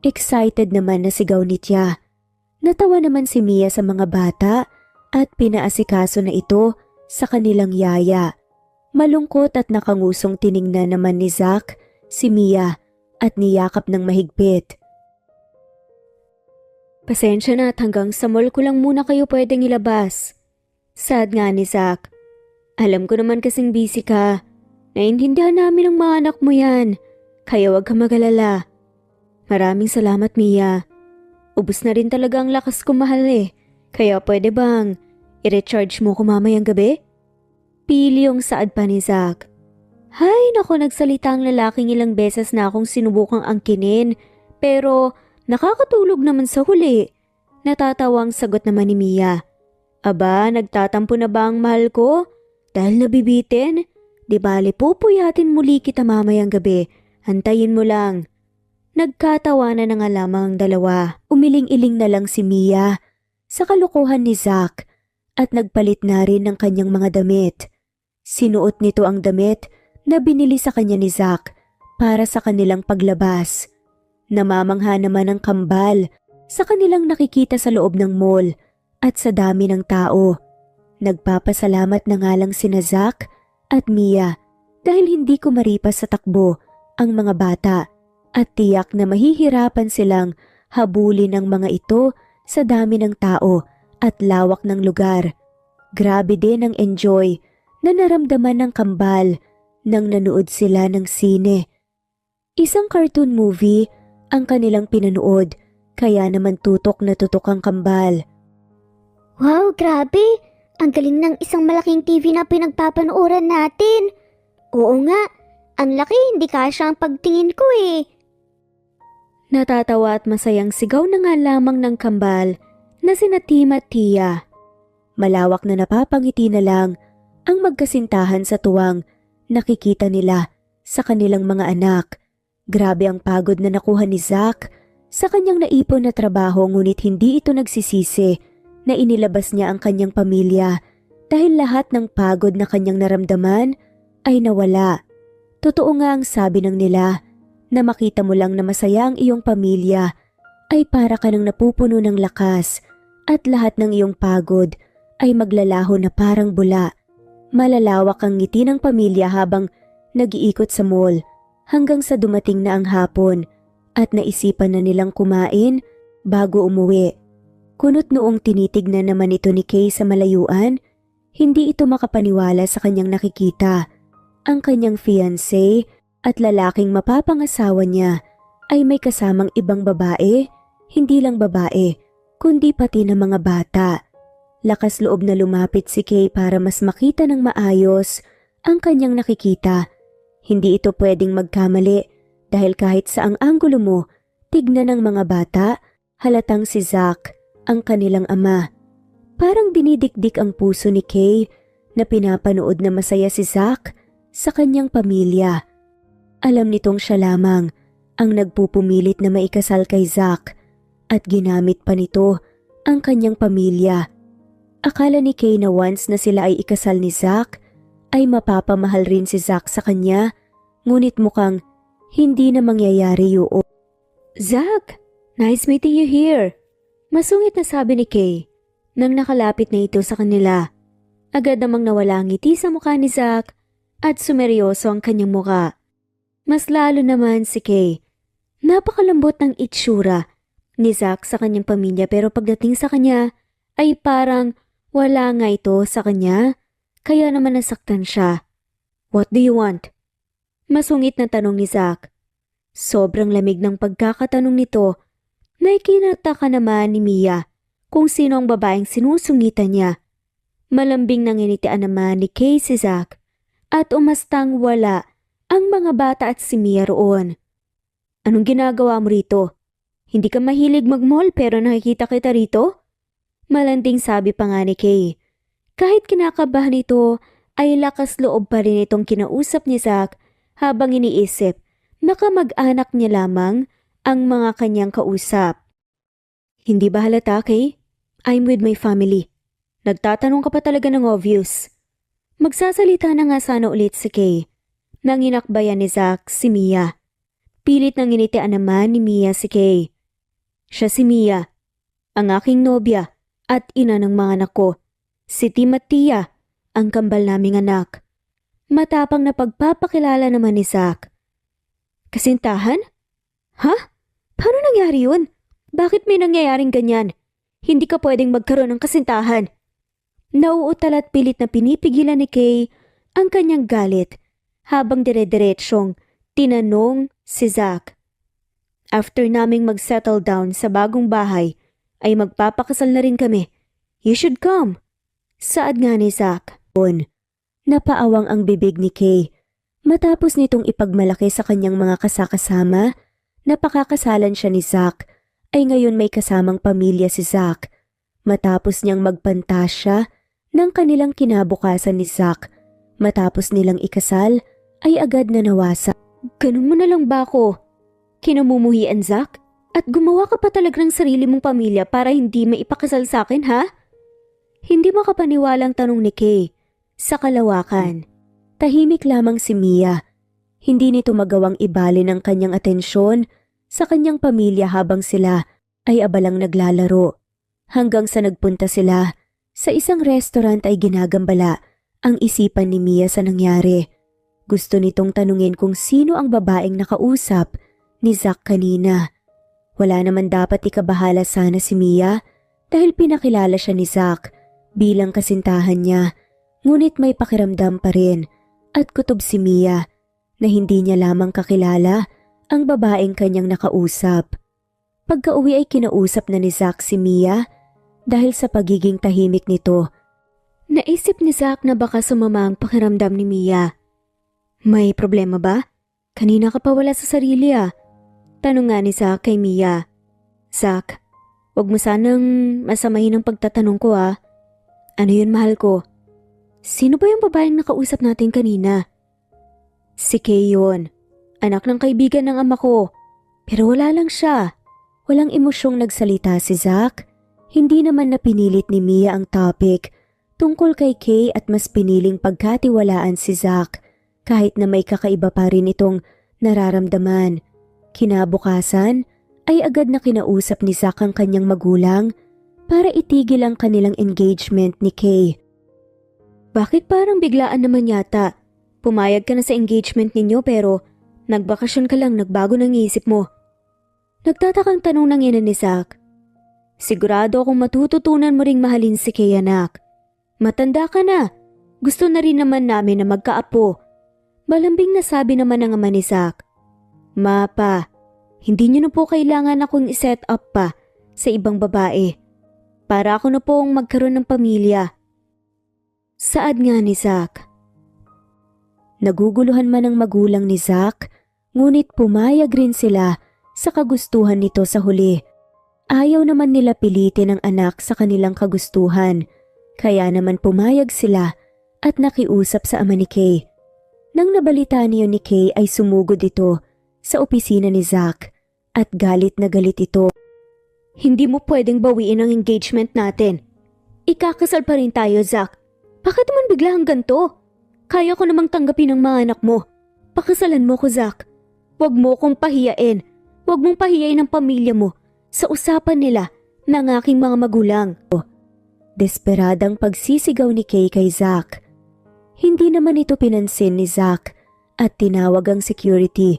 Excited naman na sigaw ni Tia. Natawa naman si Mia sa mga bata at pinaasikaso na ito sa kanilang yaya. Malungkot at nakangusong tiningnan naman ni Zack si Mia at niyakap ng mahigpit. Pasensya na at hanggang sa mall ko lang muna kayo pwedeng ilabas. Sad nga ni Zack. Alam ko naman kasing busy ka. Naintindihan namin ang mga anak mo yan. Kaya wag ka mag-alala. Maraming salamat Mia. Ubus na rin talaga ang lakas ko mahal eh. Kaya pwede bang i-recharge mo ko mamayang gabi? Pili yung saad pa ni Zack. Hay naku, nagsalita ang lalaking ilang beses na akong sinubukang angkinin pero nakakatulog naman sa huli. Natatawa ang sagot naman ni Mia. Aba, nagtatampo na ba ang mahal ko? Dahil nabibitin? Di bale pupuyatin muli kita mamayang gabi. Hantayin mo lang. Nagkatawanan na nga lamang ang dalawa. Umiling-iling na lang si Mia sa kalukuhan ni Zack at nagpalit na rin ng kanyang mga damit. Sinuot nito ang damit na binili sa kanya ni Zack para sa kanilang paglabas. Namamangha naman ang kambal sa kanilang nakikita sa loob ng mall at sa dami ng tao. Nagpapasalamat na nga lang sina Zack at Mia dahil hindi ko maripas sa takbo ang mga bata at tiyak na mahihirapan silang habulin ang mga ito sa dami ng tao at lawak ng lugar. Grabe din ang enjoy na naramdaman ng kambal nang nanood sila ng sine. Isang cartoon movie ang kanilang pinanood, kaya naman tutok na tutok ang kambal. Wow, grabe! Ang galing ng isang malaking TV na pinagpapanooran natin. Oo nga, ang laki, hindi kasya ang pagtingin ko eh. Natatawa at masayang sigaw na nga lamang ng kambal na sina Tim at Tia. Malawak na napapangiti na lang ang magkasintahan sa tuwang nakikita nila sa kanilang mga anak. Grabe ang pagod na nakuha ni Zack sa kanyang naipon na trabaho, ngunit hindi ito nagsisisi na inilabas niya ang kanyang pamilya dahil lahat ng pagod na kanyang naramdaman ay nawala. Totoo nga ang sabi ng nila na makita mo lang na masaya ang iyong pamilya ay para ka nang napupuno ng lakas at lahat ng iyong pagod ay maglalaho na parang bula. Malalawak ang ngiti ng pamilya habang nag-iikot sa mall hanggang sa dumating na ang hapon at naisipan na nilang kumain bago umuwi. Kunot noong tinitignan naman ito ni Kay sa malayuan, hindi ito makapaniwala sa kanyang nakikita. Ang kanyang fiancé at lalaking mapapangasawa niya ay may kasamang ibang babae, hindi lang babae, kundi pati ng mga bata. Lakas loob na lumapit si Kay para mas makita ng maayos ang kanyang nakikita. Hindi ito pwedeng magkamali dahil kahit saang anggulo mo, tignan ng mga bata, halatang si Zack ang kanilang ama. Parang dinidikdik ang puso ni Kay na pinapanood na masaya si Zack sa kanyang pamilya. Alam nitong siya lamang ang nagpupumilit na maikasal kay Zack at ginamit pa nito ang kanyang pamilya. Akala ni Kay na once na sila ay ikasal ni Zack, ay mapapamahal rin si Zack sa kanya, ngunit mukhang hindi na mangyayari yun. "Zack, nice meeting you here," masungit na sabi ni Kay nang nakalapit na ito sa kanila. Agad namang nawala ang ngiti sa mukha ni Zack at sumeryoso ang kanyang mukha. Mas lalo naman si Kay. Napakalambot ng itsura ni Zack sa kanyang pamilya pero pagdating sa kanya ay parang wala nga ito sa kanya, kaya naman nasaktan siya. "What do you want?" Masungit na tanong ni Zack. Sobrang lamig ng pagkakatanong nito na ikinataka naman ni Mia kung sino ang babaeng sinusungitan niya. Malambing nanginitian naman ni Kay si Zack at umastang wala ang mga bata at si Mia roon. "Anong ginagawa mo rito? Hindi ka mahilig mag-mall pero nakikita kita rito?" Malanding sabi pa nga ni Kay. Kahit kinakabahan ito ay lakas loob pa rin itong kinausap ni Zack habang iniisip na kamag-anak niya lamang ang mga kanyang kausap. "Hindi ba halata, Kay? I'm with my family. Nagtatanong ka pa talaga ng obvious." Magsasalita na nga sana ulit si Kay. Nanginakbayan ni Zack si Mia. Pilit nang initian naman ni Mia si Kay. "Siya si Mia, ang aking nobya at ina ng mga anak ko. Si Tim at Tia, ang kambal naming anak." Matapang na pagpapakilala naman ni Zack. "Kasintahan? Ha? Paano nangyari yun? Bakit may nangyayaring ganyan? Hindi ka pwedeng magkaroon ng kasintahan." Nauutal at pilit na pinipigilan ni Kay ang kanyang galit habang dire-diretsyong tinanong si Zack. "After naming mag-settle down sa bagong bahay, ay magpapakasal na rin kami. You should come." Saad nga ni Zack. Napaawang ang bibig ni Kay. Matapos nitong ipagmalaki sa kanyang mga kasakasama na pakakasalan siya ni Zack, ay ngayon may kasamang pamilya si Zack. Matapos niyang magpantasya ng kanilang kinabukasan ni Zack, matapos nilang ikasal, ay agad na nawasak. "Ganun mo na lang ba ako? Kinamumuhian, Zack? At gumawa ka pa talaga ng sarili mong pamilya para hindi maipakasal sa akin, ha?" Hindi makapaniwalang tanong ni Kay. Sa kalawakan, tahimik lamang si Mia. Hindi nito magawang ibalin ang kanyang atensyon sa kanyang pamilya habang sila ay abalang naglalaro. Hanggang sa nagpunta sila sa isang restaurant ay ginagambala ang isipan ni Mia sa nangyari. Gusto nitong tanungin kung sino ang babaeng nakausap ni Zack kanina. Wala naman dapat ikabahala sana si Mia dahil pinakilala siya ni Zack bilang kasintahan niya. Ngunit may pakiramdam pa rin at kutob si Mia na hindi niya lamang kakilala ang babaeng kanyang nakausap. Pagka-uwi ay kinausap na ni Zack si Mia dahil sa pagiging tahimik nito. Naisip ni Zack na baka sumama ang pakiramdam ni Mia. "May problema ba? Kanina ka pa wala sa sarili ah." Tanong nga ni Zack kay Mia. "Zack, wag mo sanang masamahin ang pagtatanong ko ah. Ano yun, mahal ko? Sino ba yung babaeng nakausap natin kanina?" "Si Kay yun. Anak ng kaibigan ng ama ko. Pero wala lang siya." Walang emosyong nagsalita si Zack. Hindi naman na pinilit ni Mia ang topic tungkol kay Kay at mas piniling pagkatiwalaan si Zack kahit na may kakaiba pa rin itong nararamdaman. Kinabukasan ay agad na kinausap ni Zack ang kanyang magulang para itigil ang kanilang engagement ni Kay. "Bakit parang biglaan naman yata? Pumayag ka na sa engagement ninyo pero nagbakasyon ka lang, nagbago ng isip mo?" Nagtatakang tanong ng ina ni Zack. "Sigurado akong matututunan mo ring mahalin si Kay, anak. Matanda ka na. Gusto na rin naman namin na magkaapo." Malambing na sabi naman ng ama ni Zack. "Mapa, hindi niyo na po kailangan akong iset up pa sa ibang babae. Para ako na pong magkaroon ng pamilya." Saad nga ni Zack. Naguguluhan man ang magulang ni Zack, Ngunit pumayag rin sila sa kagustuhan nito sa huli. Ayaw naman nila pilitin ang anak sa kanilang kagustuhan, kaya naman pumayag sila at nakiusap sa ama ni Kay. Nang nabalitaan niyo ni Kay ay sumugod ito sa opisina ni Zack at galit na galit ito. Hindi mo pwedeng bawiin ang engagement natin. Ikakasal pa rin tayo, Zack. Bakit naman bigla hang ganito? Kaya ko namang tanggapin ang mga anak mo. Pakasalan mo ko, Zack. Huwag mo kong pahiyain. Huwag mong pahiyain ang pamilya mo sa usapan nila ng aking mga magulang. Desperadang pagsisigaw ni Kay kay Zack. Hindi naman ito pinansin ni Zack at tinawag ang security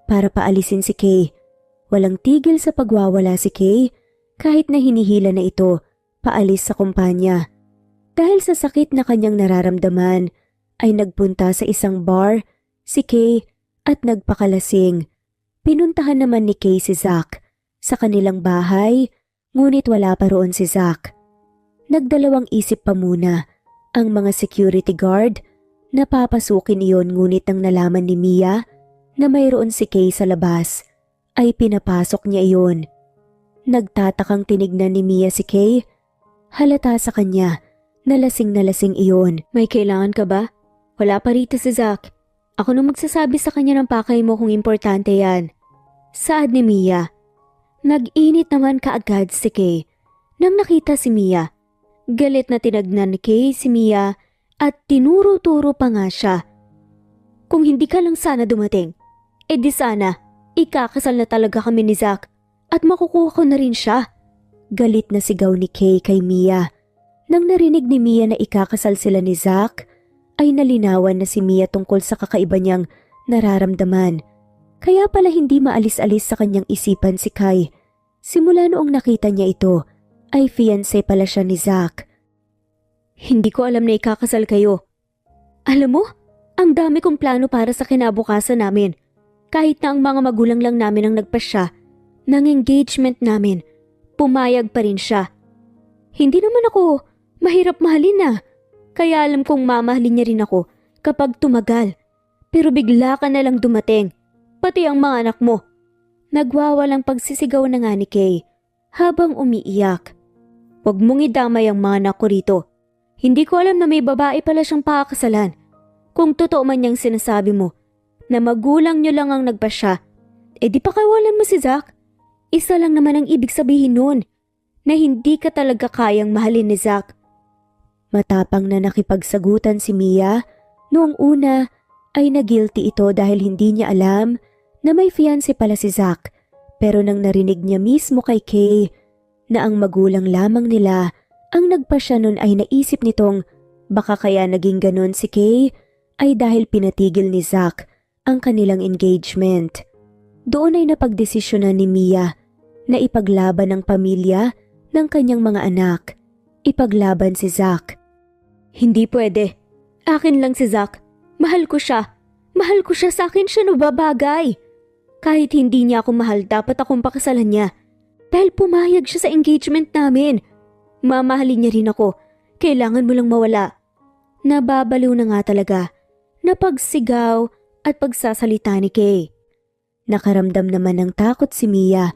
para paalisin si Kay. Walang tigil sa pagwawala si Kay kahit na hinihila na ito paalis sa kumpanya. Dahil sa sakit na kanyang nararamdaman ay nagpunta sa isang bar si Kay at nagpakalasing. Pinuntahan naman ni Kay si Zack sa kanilang bahay, ngunit wala pa roon si Zack. Nagdalawang isip pa muna ang mga security guard na papasukin iyon, ngunit nang nalaman ni Mia na mayroon si Kay sa labas ay pinapasok niya iyon. Nagtatakang tinignan ni Mia si Kay. Halata sa kanya na lasing iyon. May kailangan ka ba? Wala pa rito si Zack. Ako nang magsasabi sa kanya ng pakay mo kung importante yan. Saad ni Mia. Nag-init naman kaagad si Kay nang nakita si Mia. Galit na tinagnan ni Kay si Mia at tinuro-turo pa nga siya. Kung hindi ka lang sana dumating, di sana ikakasal na talaga kami ni Zack at makukuha ko na rin siya. Galit na sigaw ni Kay kay Mia. Nang narinig ni Mia na ikakasal sila ni Zack, ay nalinawan na si Mia tungkol sa kakaiba niyang nararamdaman. Kaya pala hindi maalis-alis sa kanyang isipan si Kay. Simula noong nakita niya ito, ay fiancé pala siya ni Zack. Hindi ko alam na ikakasal kayo. Alam mo, ang dami kong plano para sa kinabukasan namin. Kahit na ang mga magulang lang namin ang nagpasya ng engagement namin, pumayag pa rin siya. Hindi naman ako mahirap mahalin na. Kaya alam kong mamahalin niya rin ako kapag tumagal. Pero bigla ka na lang dumating, pati ang mga anak mo. Nagwawalang pagsisigaw na nga ni Kay habang umiiyak. Huwag mong idamay ang mga anak ko rito. Hindi ko alam na may babae pala siyang pakakasalan. Kung totoo man niyang sinasabi mo na magulang niyo lang ang nagpasya, di pakawalan mo si Zack. Isa lang naman ang ibig sabihin nun, na hindi ka talaga kayang mahalin ni Zack. Matapang na nakipagsagutan si Mia. Noong una ay nagilty ito dahil hindi niya alam na may fiancé pala si Zack. Pero nang narinig niya mismo kay Kay na ang magulang lamang nila ang nagpasya nun, ay naisip nitong baka kaya naging ganon si Kay ay dahil pinatigil ni Zack ang kanilang engagement. Doon ay napagdesisyonan ni Mia na ipaglaban ng pamilya ng kanyang mga anak. Ipaglaban si Zack. Hindi pwede. Akin lang si Zack. Mahal ko siya. Mahal ko siya, sa akin siya nababagay. Kahit hindi niya ako mahal, dapat akong pakasalan niya. Dahil pumayag siya sa engagement namin. Mamahalin niya rin ako. Kailangan mo lang mawala. Nababaliw na nga talaga na pagsigaw at pagsasalita ni Kay. Nakaramdam naman ng takot si Mia.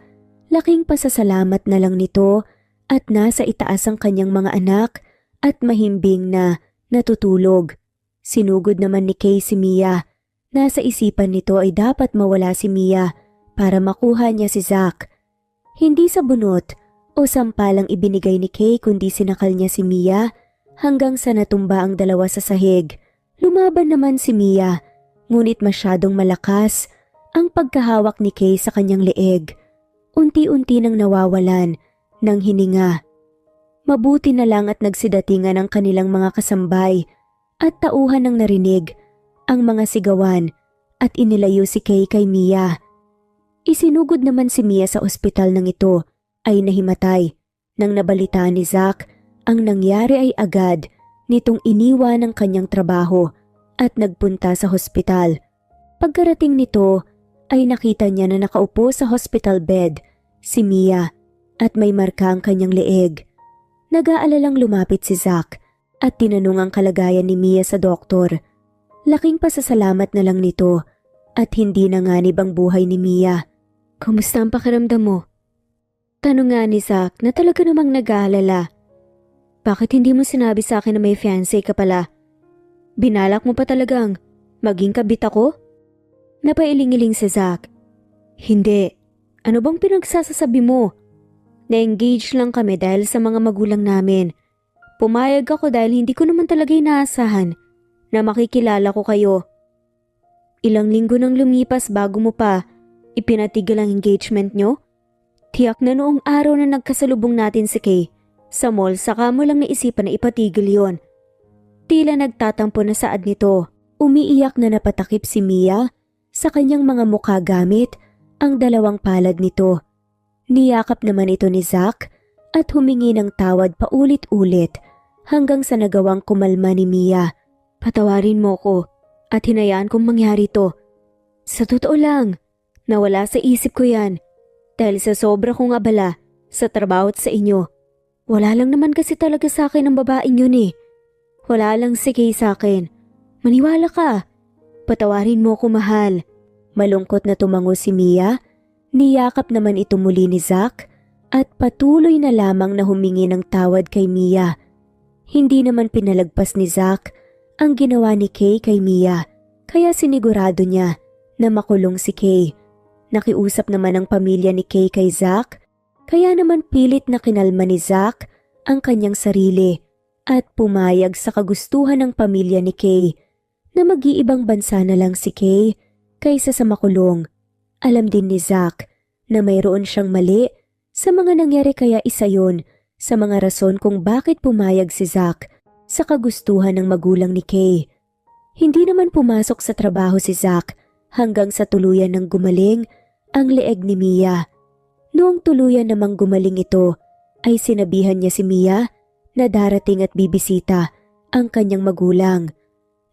Laking pasasalamat na lang nito at nasa itaas ang kanyang mga anak at mahimbing na natutulog. Sinugod naman ni Kay si Mia. Nasa isipan nito ay dapat mawala si Mia para makuha niya si Zack. Hindi sa bunot o sampalang ibinigay ni Kay, kundi sinakal niya si Mia hanggang sa natumba ang dalawa sa sahig. Lumaban naman si Mia, ngunit masyadong malakas ang pagkahawak ni Kay sa kanyang leeg. Unti-unti nang nawawalan ng hininga. Mabuti na lang at nagsidatingan ang kanilang mga kasambay at tauhan ng narinig ang mga sigawan at inilayo si Kay kay Mia. Isinugod naman si Mia sa ospital nang ito ay nahimatay. Nang nabalitaan ni Zack ang nangyari ay agad nitong iniwan ang kanyang trabaho at nagpunta sa hospital. Pagkarating nito ay nakita niya na nakaupo sa hospital bed si Mia at may marka ang kanyang leeg. Nag-aalalang lumapit si Zack at tinanong ang kalagayan ni Mia sa doktor. Laking pasasalamat na lang nito at hindi nanganib ang buhay ni Mia. Kumusta ang pakiramdam mo? Tanong nga ni Zack na talaga namang nag-aalala. Bakit hindi mo sinabi sa akin na may fiancé ka pala? Binalak mo pa talagang maging kabit ako? Napailing-iling si Zack. Hindi. Ano bang pinagsasasabi mo? Na-engage lang kami dahil sa mga magulang namin. Pumayag ako dahil hindi ko naman talaga inaasahan na makikilala ko kayo. Ilang linggo nang lumipas bago mo pa ipinatigil ang engagement nyo? Tiyak na noong araw na nagkasalubong natin si Kay sa mall saka mo lang naisipan na ipatigil yon. Tila nagtatampo na saad nito. Umiiyak na napatakip si Mia sa kanyang mga mukha gamit ang dalawang palad nito. Niyakap naman ito ni Zack at humingi ng tawad paulit-ulit hanggang sa nagawang kumalma ni Mia. Patawarin mo ko at hinayaan kong mangyari to. Sa totoo lang, nawala sa isip ko yan dahil sa sobra kong abala sa trabaho at sa inyo. Wala lang naman kasi talaga sa akin ang babaeng yun eh. Wala lang si Kay sa akin. Maniwala ka. Patawarin mo ko, mahal. Malungkot na tumango si Mia. Niyakap naman ito muli ni Zack at patuloy na lamang na humingi ng tawad kay Mia. Hindi naman pinalagpas ni Zack ang ginawa ni Kay kay Mia, kaya sinigurado niya na makulong si Kay. Nakiusap naman ang pamilya ni Kay kay Zack, kaya naman pilit na kinalma ni Zack ang kanyang sarili at pumayag sa kagustuhan ng pamilya ni Kay na mag-iibang bansa na lang si Kay kaysa sa makulong. Alam din ni Zack na mayroon siyang mali sa mga nangyari kaya isa yon sa mga rason kung bakit pumayag si Zack sa kagustuhan ng magulang ni Kay. Hindi naman pumasok sa trabaho si Zack hanggang sa tuluyan ng gumaling ang leeg ni Mia. Noong tuluyan namang gumaling ito ay sinabihan niya si Mia na darating at bibisita ang kanyang magulang.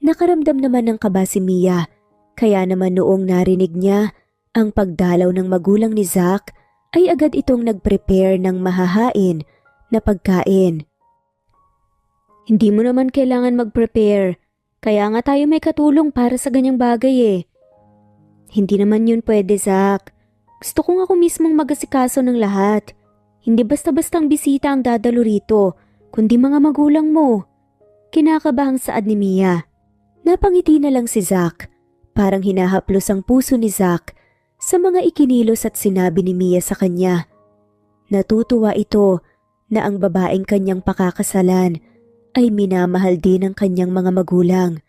Nakaramdam naman ng kaba si Mia, kaya naman noong narinig niya ang pagdalaw ng magulang ni Zack ay agad itong nag-prepare ng mahahain na pagkain. Hindi mo naman kailangan mag-prepare, kaya nga tayo may katulong para sa ganyang bagay eh. Hindi naman yun pwede, Zack. Gusto kong ako mismong mag-asikaso ng lahat. Hindi basta-bastang bisita ang dadalo rito, kundi mga magulang mo. Kinakabahang saad ni Mia. Napangiti na lang si Zack. Parang hinahaplos ang puso ni Zack sa mga ikinilos at sinabi ni Mia sa kanya. Natutuwa ito na ang babaeng kanyang pakakasalan ay minamahal din ng kanyang mga magulang.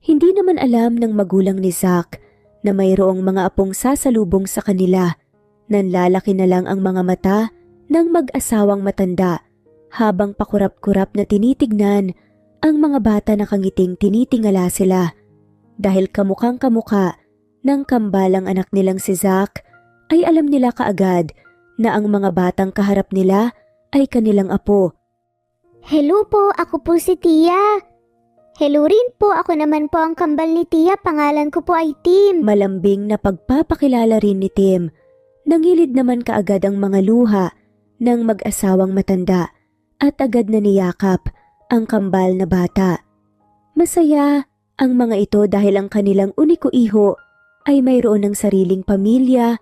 Hindi naman alam ng magulang ni Zack na mayroong mga apong sasalubong sa kanila. Nanlalaki na lang ang mga mata ng mag-asawang matanda habang pakurap-kurap na tinitignan ang mga bata na kangiting tinitingala sila. Dahil kamukhang kamuka ng kambalang anak nilang si Zack ay alam nila kaagad na ang mga batang kaharap nila ay kanilang apo. Hello po, ako po si Tia. Hello rin po, ako naman po ang kambal ni Tia, pangalan ko po ay Tim. Malambing na pagpapakilala rin ni Tim. Nangilid naman kaagad ang mga luha ng mag-asawang matanda at agad na niyakap ang kambal na bata. Masaya ang mga ito dahil ang kanilang uniko iho ay mayroon ng sariling pamilya.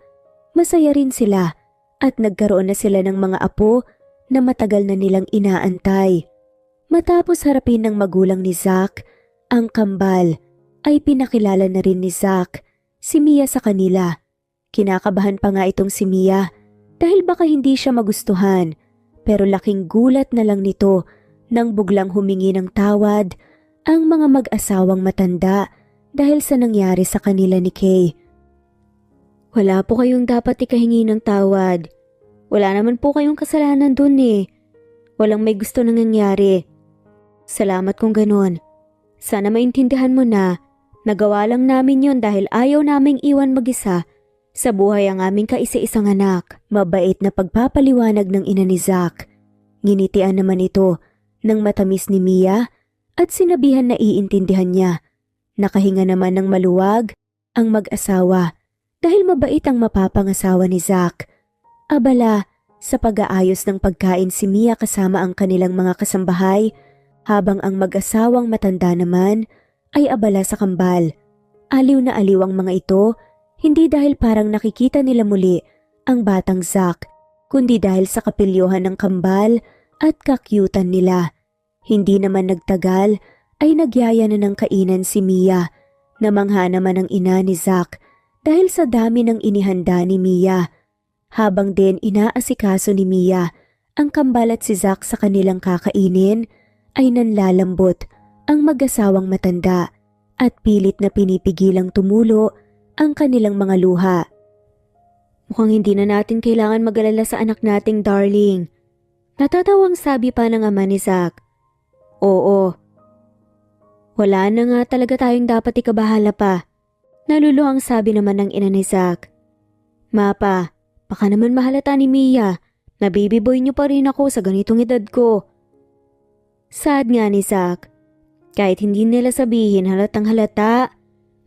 Masaya rin sila at nagkaroon na sila ng mga apo na matagal na nilang inaantay. Matapos harapin ng magulang ni Zack ang kambal, ay pinakilala na rin ni Zack si Mia sa kanila. Kinakabahan pa nga itong si Mia dahil baka hindi siya magustuhan, pero laking gulat na lang nito nang buglang humingi ng tawad ang mga mag-asawang matanda dahil sa nangyari sa kanila ni Kay. Wala po kayong dapat ikahingi ng tawad. Wala naman po kayong kasalanan dun eh. Walang may gusto nang nangyari. Salamat kung ganun. Sana maintindihan mo na nagawa lang namin yon dahil ayaw naming iwan mag-isa sa buhay ang aming kaisa-isang anak. Mabait na pagpapaliwanag ng ina ni Zack. Nginitian naman ito ng matamis ni Mia at sinabihan na iintindihan niya. Nakahinga naman ng maluwag ang mag-asawa dahil mabait ang mapapangasawa ni Zack. Abala sa pag-aayos ng pagkain si Mia kasama ang kanilang mga kasambahay habang ang mag-asawang matanda naman ay abala sa kambal. Aliw na aliw ang mga ito, hindi dahil parang nakikita nila muli ang batang Zack, kundi dahil sa kapilyohan ng kambal at kakyutan nila. Hindi naman nagtagal ay nagyaya na ng kainan si Mia. Namangha naman ang ina ni Zack dahil sa dami ng inihanda ni Mia. Habang din inaasikaso ni Mia ang kambal at si Zack sa kanilang kakainin, ay nanlalambot ang mag-asawang matanda at pilit na pinipigilang tumulo ang kanilang mga luha. Mukhang hindi na natin kailangan mag-alala sa anak nating darling. Natatawang sabi pa ng ama ni Zack. Oo. Wala na nga talaga tayong dapat ikabahala pa. Naluluhang sabi naman ng ina ni Zack. Mapa, baka naman mahalata ni Mia. Nabibiboy niyo pa rin ako sa ganitong edad ko. Sad nga ni Zack. Kahit hindi nila sabihin halatang halata.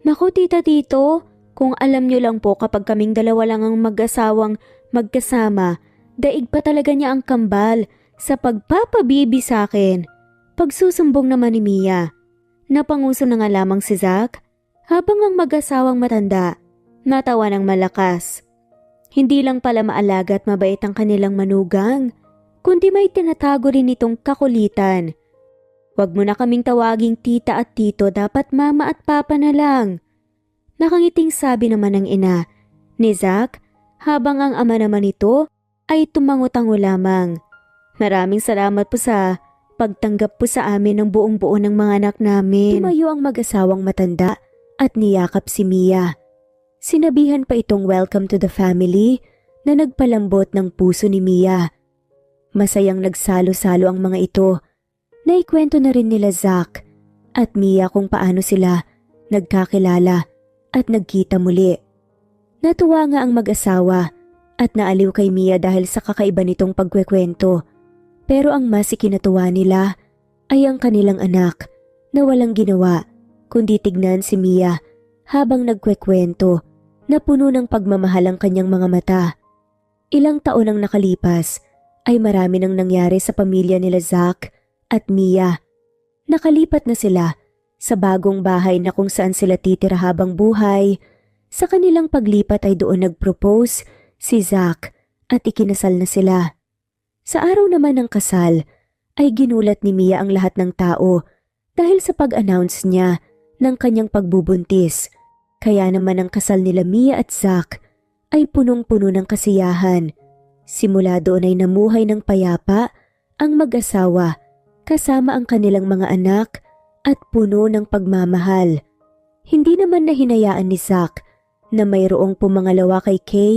Naku tita Tito, kung alam niyo lang po kapag kaming dalawa lang ang mag-asawang magkasama, daig pa talaga niya ang kambal sa pagpapabibi sa akin. Pagsusumbong naman ni Mia. Napanguso na nga lamang si Zack habang ang mag-asawang matanda natawa ng malakas. Hindi lang pala maalaga at mabait ang kanilang manugang, kundi may tinatago rin itong kakulitan. Huwag mo na kaming tawaging tita at tito, dapat mama at papa na lang. Nakangiting sabi naman ng ina ni Zack habang ang ama naman nito ay tumango-tango lamang. Maraming salamat po sa pagtanggap po sa amin ng buong-buo ng mga anak namin. Tumayo ang mag-asawang matanda at niyakap si Mia. Sinabihan pa itong welcome to the family na nagpalambot ng puso ni Mia. Masayang nagsalo-salo ang mga ito. Naikwento na rin nila Zack at Mia kung paano sila nagkakilala at nagkita muli. Natuwa nga ang mag-asawa at naaliw kay Mia dahil sa kakaiba nitong pagkwekwento. Pero ang mas ikinatuwa nila ay ang kanilang anak na walang ginawa kundi tignan si Mia habang nagkwekwento na puno ng pagmamahal ang kanyang mga mata. Ilang taon ang nakalipas ay marami nang nangyari sa pamilya nila Zack at Mia. Nakalipat na sila sa bagong bahay na kung saan sila titira habang buhay. Sa kanilang paglipat ay doon nag-propose si Zack at ikinasal na sila. Sa araw naman ng kasal ay ginulat ni Mia ang lahat ng tao dahil sa pag-announce niya ng kanyang pagbubuntis. Kaya naman ang kasal nila Mia at Zack ay punong-puno ng kasiyahan. Simula doon ay namuhay ng payapa ang mag-asawa kasama ang kanilang mga anak at puno ng pagmamahal. Hindi naman na hinayaan ni Zack na mayroong pumangalawa kay Kay,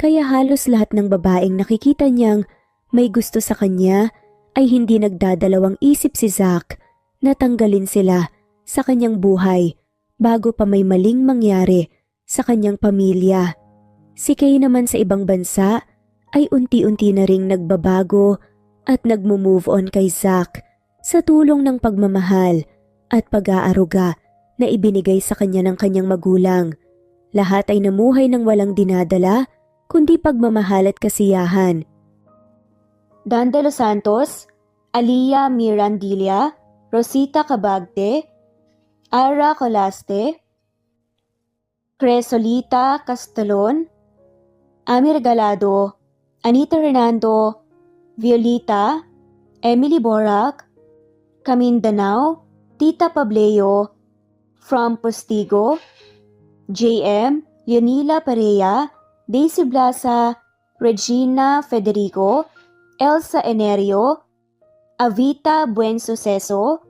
kaya halos lahat ng babaeng nakikita niyang may gusto sa kanya ay hindi nagdadalawang isip si Zack na tanggalin sila sa kanyang buhay bago pa may maling mangyari sa kanyang pamilya. Si Kay naman sa ibang bansa ay unti-unti na ring nagbabago at nagmo-move on kay Zack sa tulong ng pagmamahal at pag-aaruga na ibinigay sa kanya ng kanyang magulang. Lahat ay namuhay ng walang dinadala kundi pagmamahal at kasiyahan. Dan de los Santos, Aliyah Mirandilla, Rosita Cabagte, Ara Colaste, Cresolita Castelon, Ami Regalado, Anita Hernando, Violita, Emily Borac, Camindanao, Tita Pableo, from Postigo, JM, Leonila Perea, Daisy Blasa, Regina Federico, Elsa Enerio, Avita Buensuceso,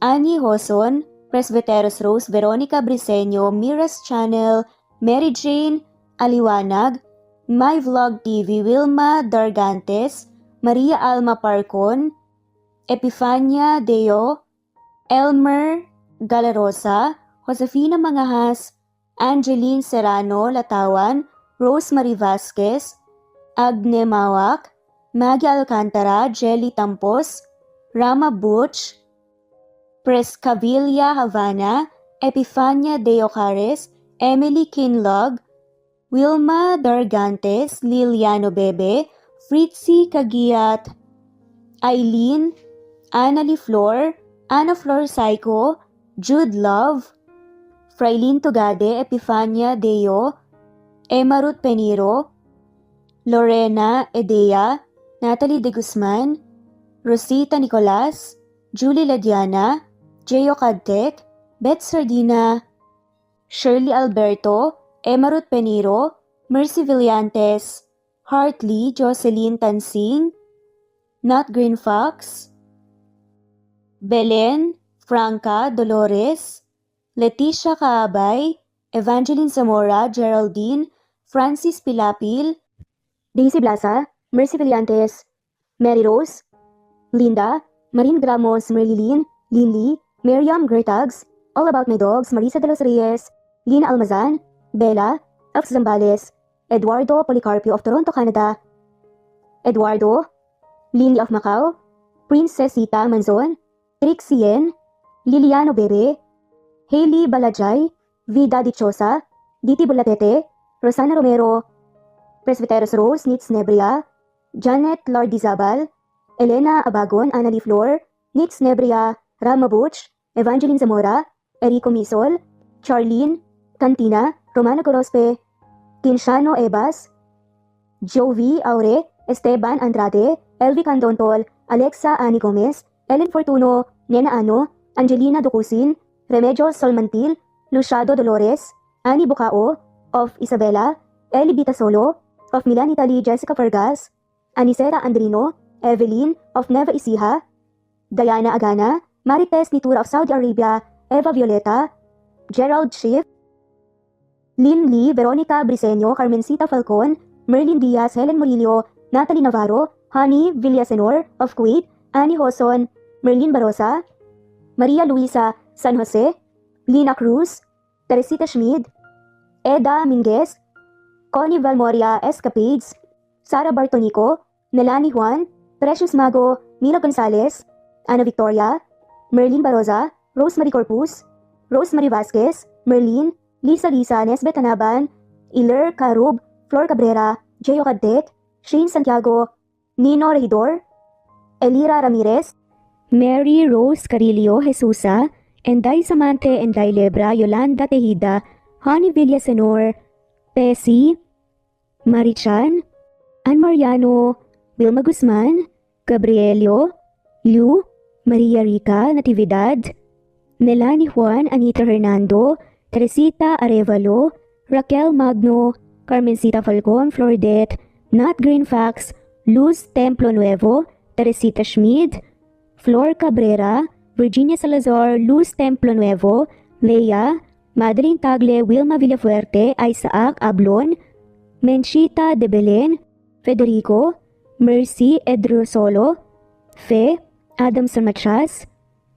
Annie Hoson, Presbyteros Rose, Veronica Briseño, Miras Channel, Mary Jane Aliwanag, My Vlog TV, Wilma Dargantes, Maria Alma Parcon, Epifania Deo, Elmer Galarosa, Josefina Mangahas, Angeline Serrano Latawan, Rosemary Vasquez, Agne Mawak, Maggie Alcantara, Jelly Tampos, Rama Butch, Prescavilla Havana, Epifania Deo Cares, Emily Kinlog, Wilma Dargantes, Liliano Bebe, Fritzy Cagiat, Eileen, Annalie Flor, Anna Flor Psycho, Jude Love, Frailin Tugade, Epifania Deo, Emma Ruth Peniro, Lorena Edea, Natalie De Guzman, Rosita Nicolas, Julie Ladiana, Geo Cadtec, Beth Sardina, Shirley Alberto, Emma Ruth Peniro, Mercy Villantes, Hartley Jocelyn Tansing, Nat Green Fox, Belen Franca Dolores, Leticia Kaabay, Evangeline Zamora, Geraldine, Francis Pilapil, Daisy Blaza, Mercy Villantes, Mary Rose, Linda, Marine Gramos, Merlilin, Linley, Miriam Gertags, All About My Dogs, Marisa de los Reyes, Lina Almazan, Bella, Elf Zambales, Eduardo Policarpio of Toronto, Canada, Eduardo, Lily of Macau, Princess Sita Manzon, Trixie Yen, Liliano Bebe, Hailey Balajay, Vida Dichosa, Diti Bulatete, Rosana Romero, Presbyteros Rose, Nitz Nebria, Janet Lardizabal, Elena Abagon, Annalie Flor, Nitz Nebria, Rama Butch, Evangeline Zamora, Erico Misol, Charlene, Cantina, Romano Gorospe, Kinshano Ebas, Jovi Aure, Esteban Andrade, Elvi Candontol, Alexa Ani Gomez, Ellen Fortuno, Nena Ano, Angelina Ducusin, Remedios Solmantil, Luciado Dolores, Ani Bucao, of Isabela, Eli Bitasolo, of Milan Italy, Jessica Vargas, Aniseta Andrino, Evelyn, of Neva Ecija, Diana Agana, Marites Nitura of Saudi Arabia, Eva Violeta, Gerald Schiff, Lynn Lee, Veronica Briseño, Carmencita Falcon, Merlin Diaz, Helen Murillo, Natalie Navarro, Honey Villasenor of Kuwait, Annie Hoson, Merlin Barosa, Maria Luisa San Jose, Lina Cruz, Teresita Schmid, Eda Minguez, Connie Valmoria Escapades, Sara Bartonico, Melanie Juan, Precious Mago, Mila Gonzalez, Ana Victoria, Merlin Baroza, Rosemary Corpus, Rosemary Vasquez, Merlin, Lisa Nesbet Anaban, Iler Carub, Flor Cabrera, Geo Cadtec, Shane Santiago, Nino Regidor, Elira Ramirez, Mary Rose Carillo Jesusa, Enday Samante Enday Lebra, Yolanda Tejida, Honey Villasenor, Pesi, Marichan, Ann Mariano, Wilma Guzman, Gabrielio, Lu, Maria Rica Natividad, Melanie Juan, Anita Hernando, Teresita Arevalo, Raquel Magno, Carmencita Falcon, Flordet, Nat Greenfax, Luz Templo Nuevo, Teresita Schmid, Flor Cabrera, Virginia Salazar, Luz Templo Nuevo, Leia, Madeline Tagle, Wilma Villafuerte, Isaac Ablon, Menchita de Belen, Federico, Mercy Edrosolo, Fe, Adamson Machas,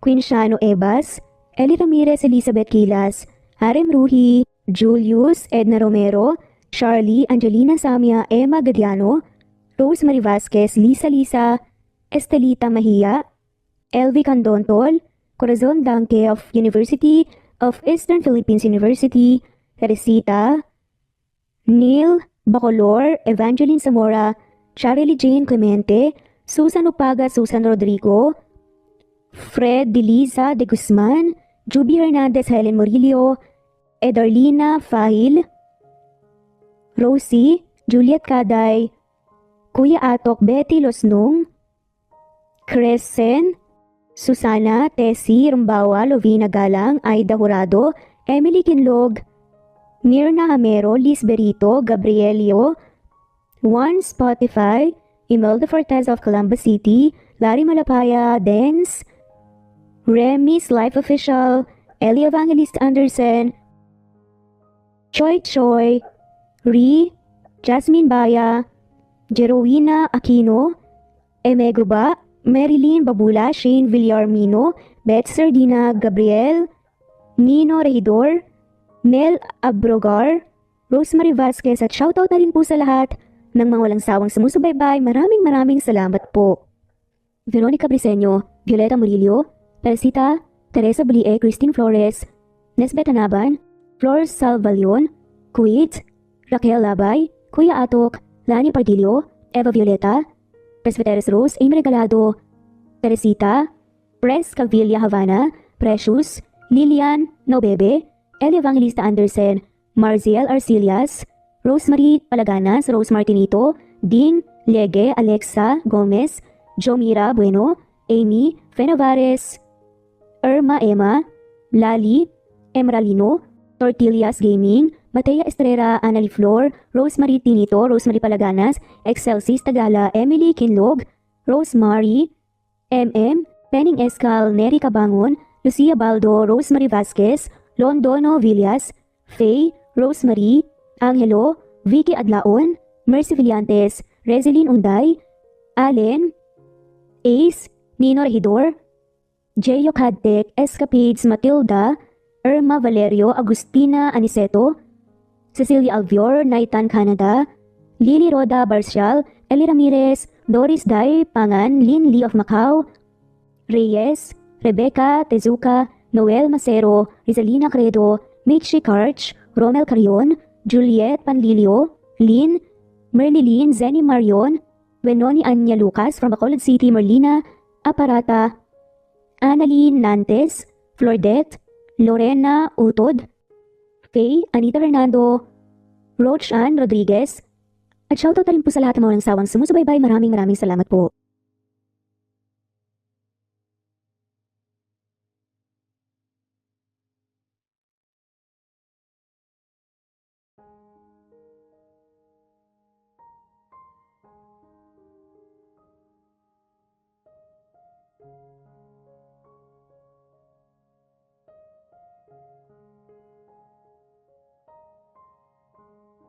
Quinshano Ebas, Eli Ramirez Elizabeth Quilas, Harem Ruhi, Julius Edna Romero, Charlie Angelina Samia, Emma Gadiano, Rosemary Vasquez, Lisa, Estelita Mahia, Elvi Candontol, Corazon Danke of University of Eastern Philippines University, Teresita, Neil Bacolor, Evangeline Zamora, Charlie Jane Clemente, Susan Upaga, Susan Rodrigo, Fred Deliza de Guzman, Juby Hernandez, Helen Murillo, Edarlina Fahil, Rosie, Juliet Caday, Kuya Atok, Betty Losnong, Crescen, Susana, Tessie, Rumbawa, Lovina Galang, Aida Jurado, Emily Kinlog, Mirna Hamero, Liz Berito, Gabrielio, Juan Spotify, Imelda Fortez of Columbus City, Larry Malapaya, Dens, Remy's Life Official, Ellie Evangelist Anderson, Choi, Ri, Jasmine Baya, Jerowina Aquino, Eme Gruba, Marilyn Babula, Shane Villarmino, Beth Sardina, Gabriel, Nino Regidor, Mel Abrogar, Rosemary Vasquez at shoutout na rin po sa lahat ng mga walang sawang sumusubaybay. Maraming salamat po. Veronica Briseño, Violeta Murillo, Teresita, Teresa Bulie, Christine Flores, Nesbet Anaban, Flor Salvalion, Kuwait, Raquel Labay, Kuya Atok, Lani Pardillo, Eva Violeta, Presbyteros Rose, Amy Regalado, Teresita, Pres Cavilla Havana, Precious, Lilian Nobebe, Eli Evangelista Anderson, Marziel Arcillas, Rosemary Palaganas, Rose Martinito, Ding Lege, Alexa Gomez, Jomira Bueno, Amy Fenavares, Irma Emma, Lali Emeralino, Tortillas Gaming, Matea Estrera, Annalie Flor, Rosemary Tinito, Rosemary Palaganas, Excelsis Tagala, Emily Kinlog, Rosemary, MM, Penning Escal, Neri Cabangon, Lucia Baldo, Rosemary Vasquez, Londono Villas, Faye, Rosemary, Angelo, Vicky Adlaon, Mercy Villantes, Rezeline Unday, Allen, Ace, Nino Regidor, Jeyo Cadtec, Escapades Matilda, Irma Valerio, Agustina Aniceto, Cecilia Alvior, Naitan Canada, Lily Roda Barcial, Eli Ramirez, Doris Day Pangan, Lynn Lee of Macau, Reyes, Rebecca Tezuka, Noel Macero, Rizalina Credo, Mitchie Karch, Romel Carion, Juliet Panlilio, Lynn, Merlilyn Zenny Marion, Wenoni Anya Lucas from Bacolod City, Merlina Aparata, Annalyn Nantes, Flordette, Lorena Utod, Faye, Anita Fernando, Roach Ann Rodriguez, at shoutout na rin po sa lahat ng mga nagsawang sumusubaybay. Maraming salamat po.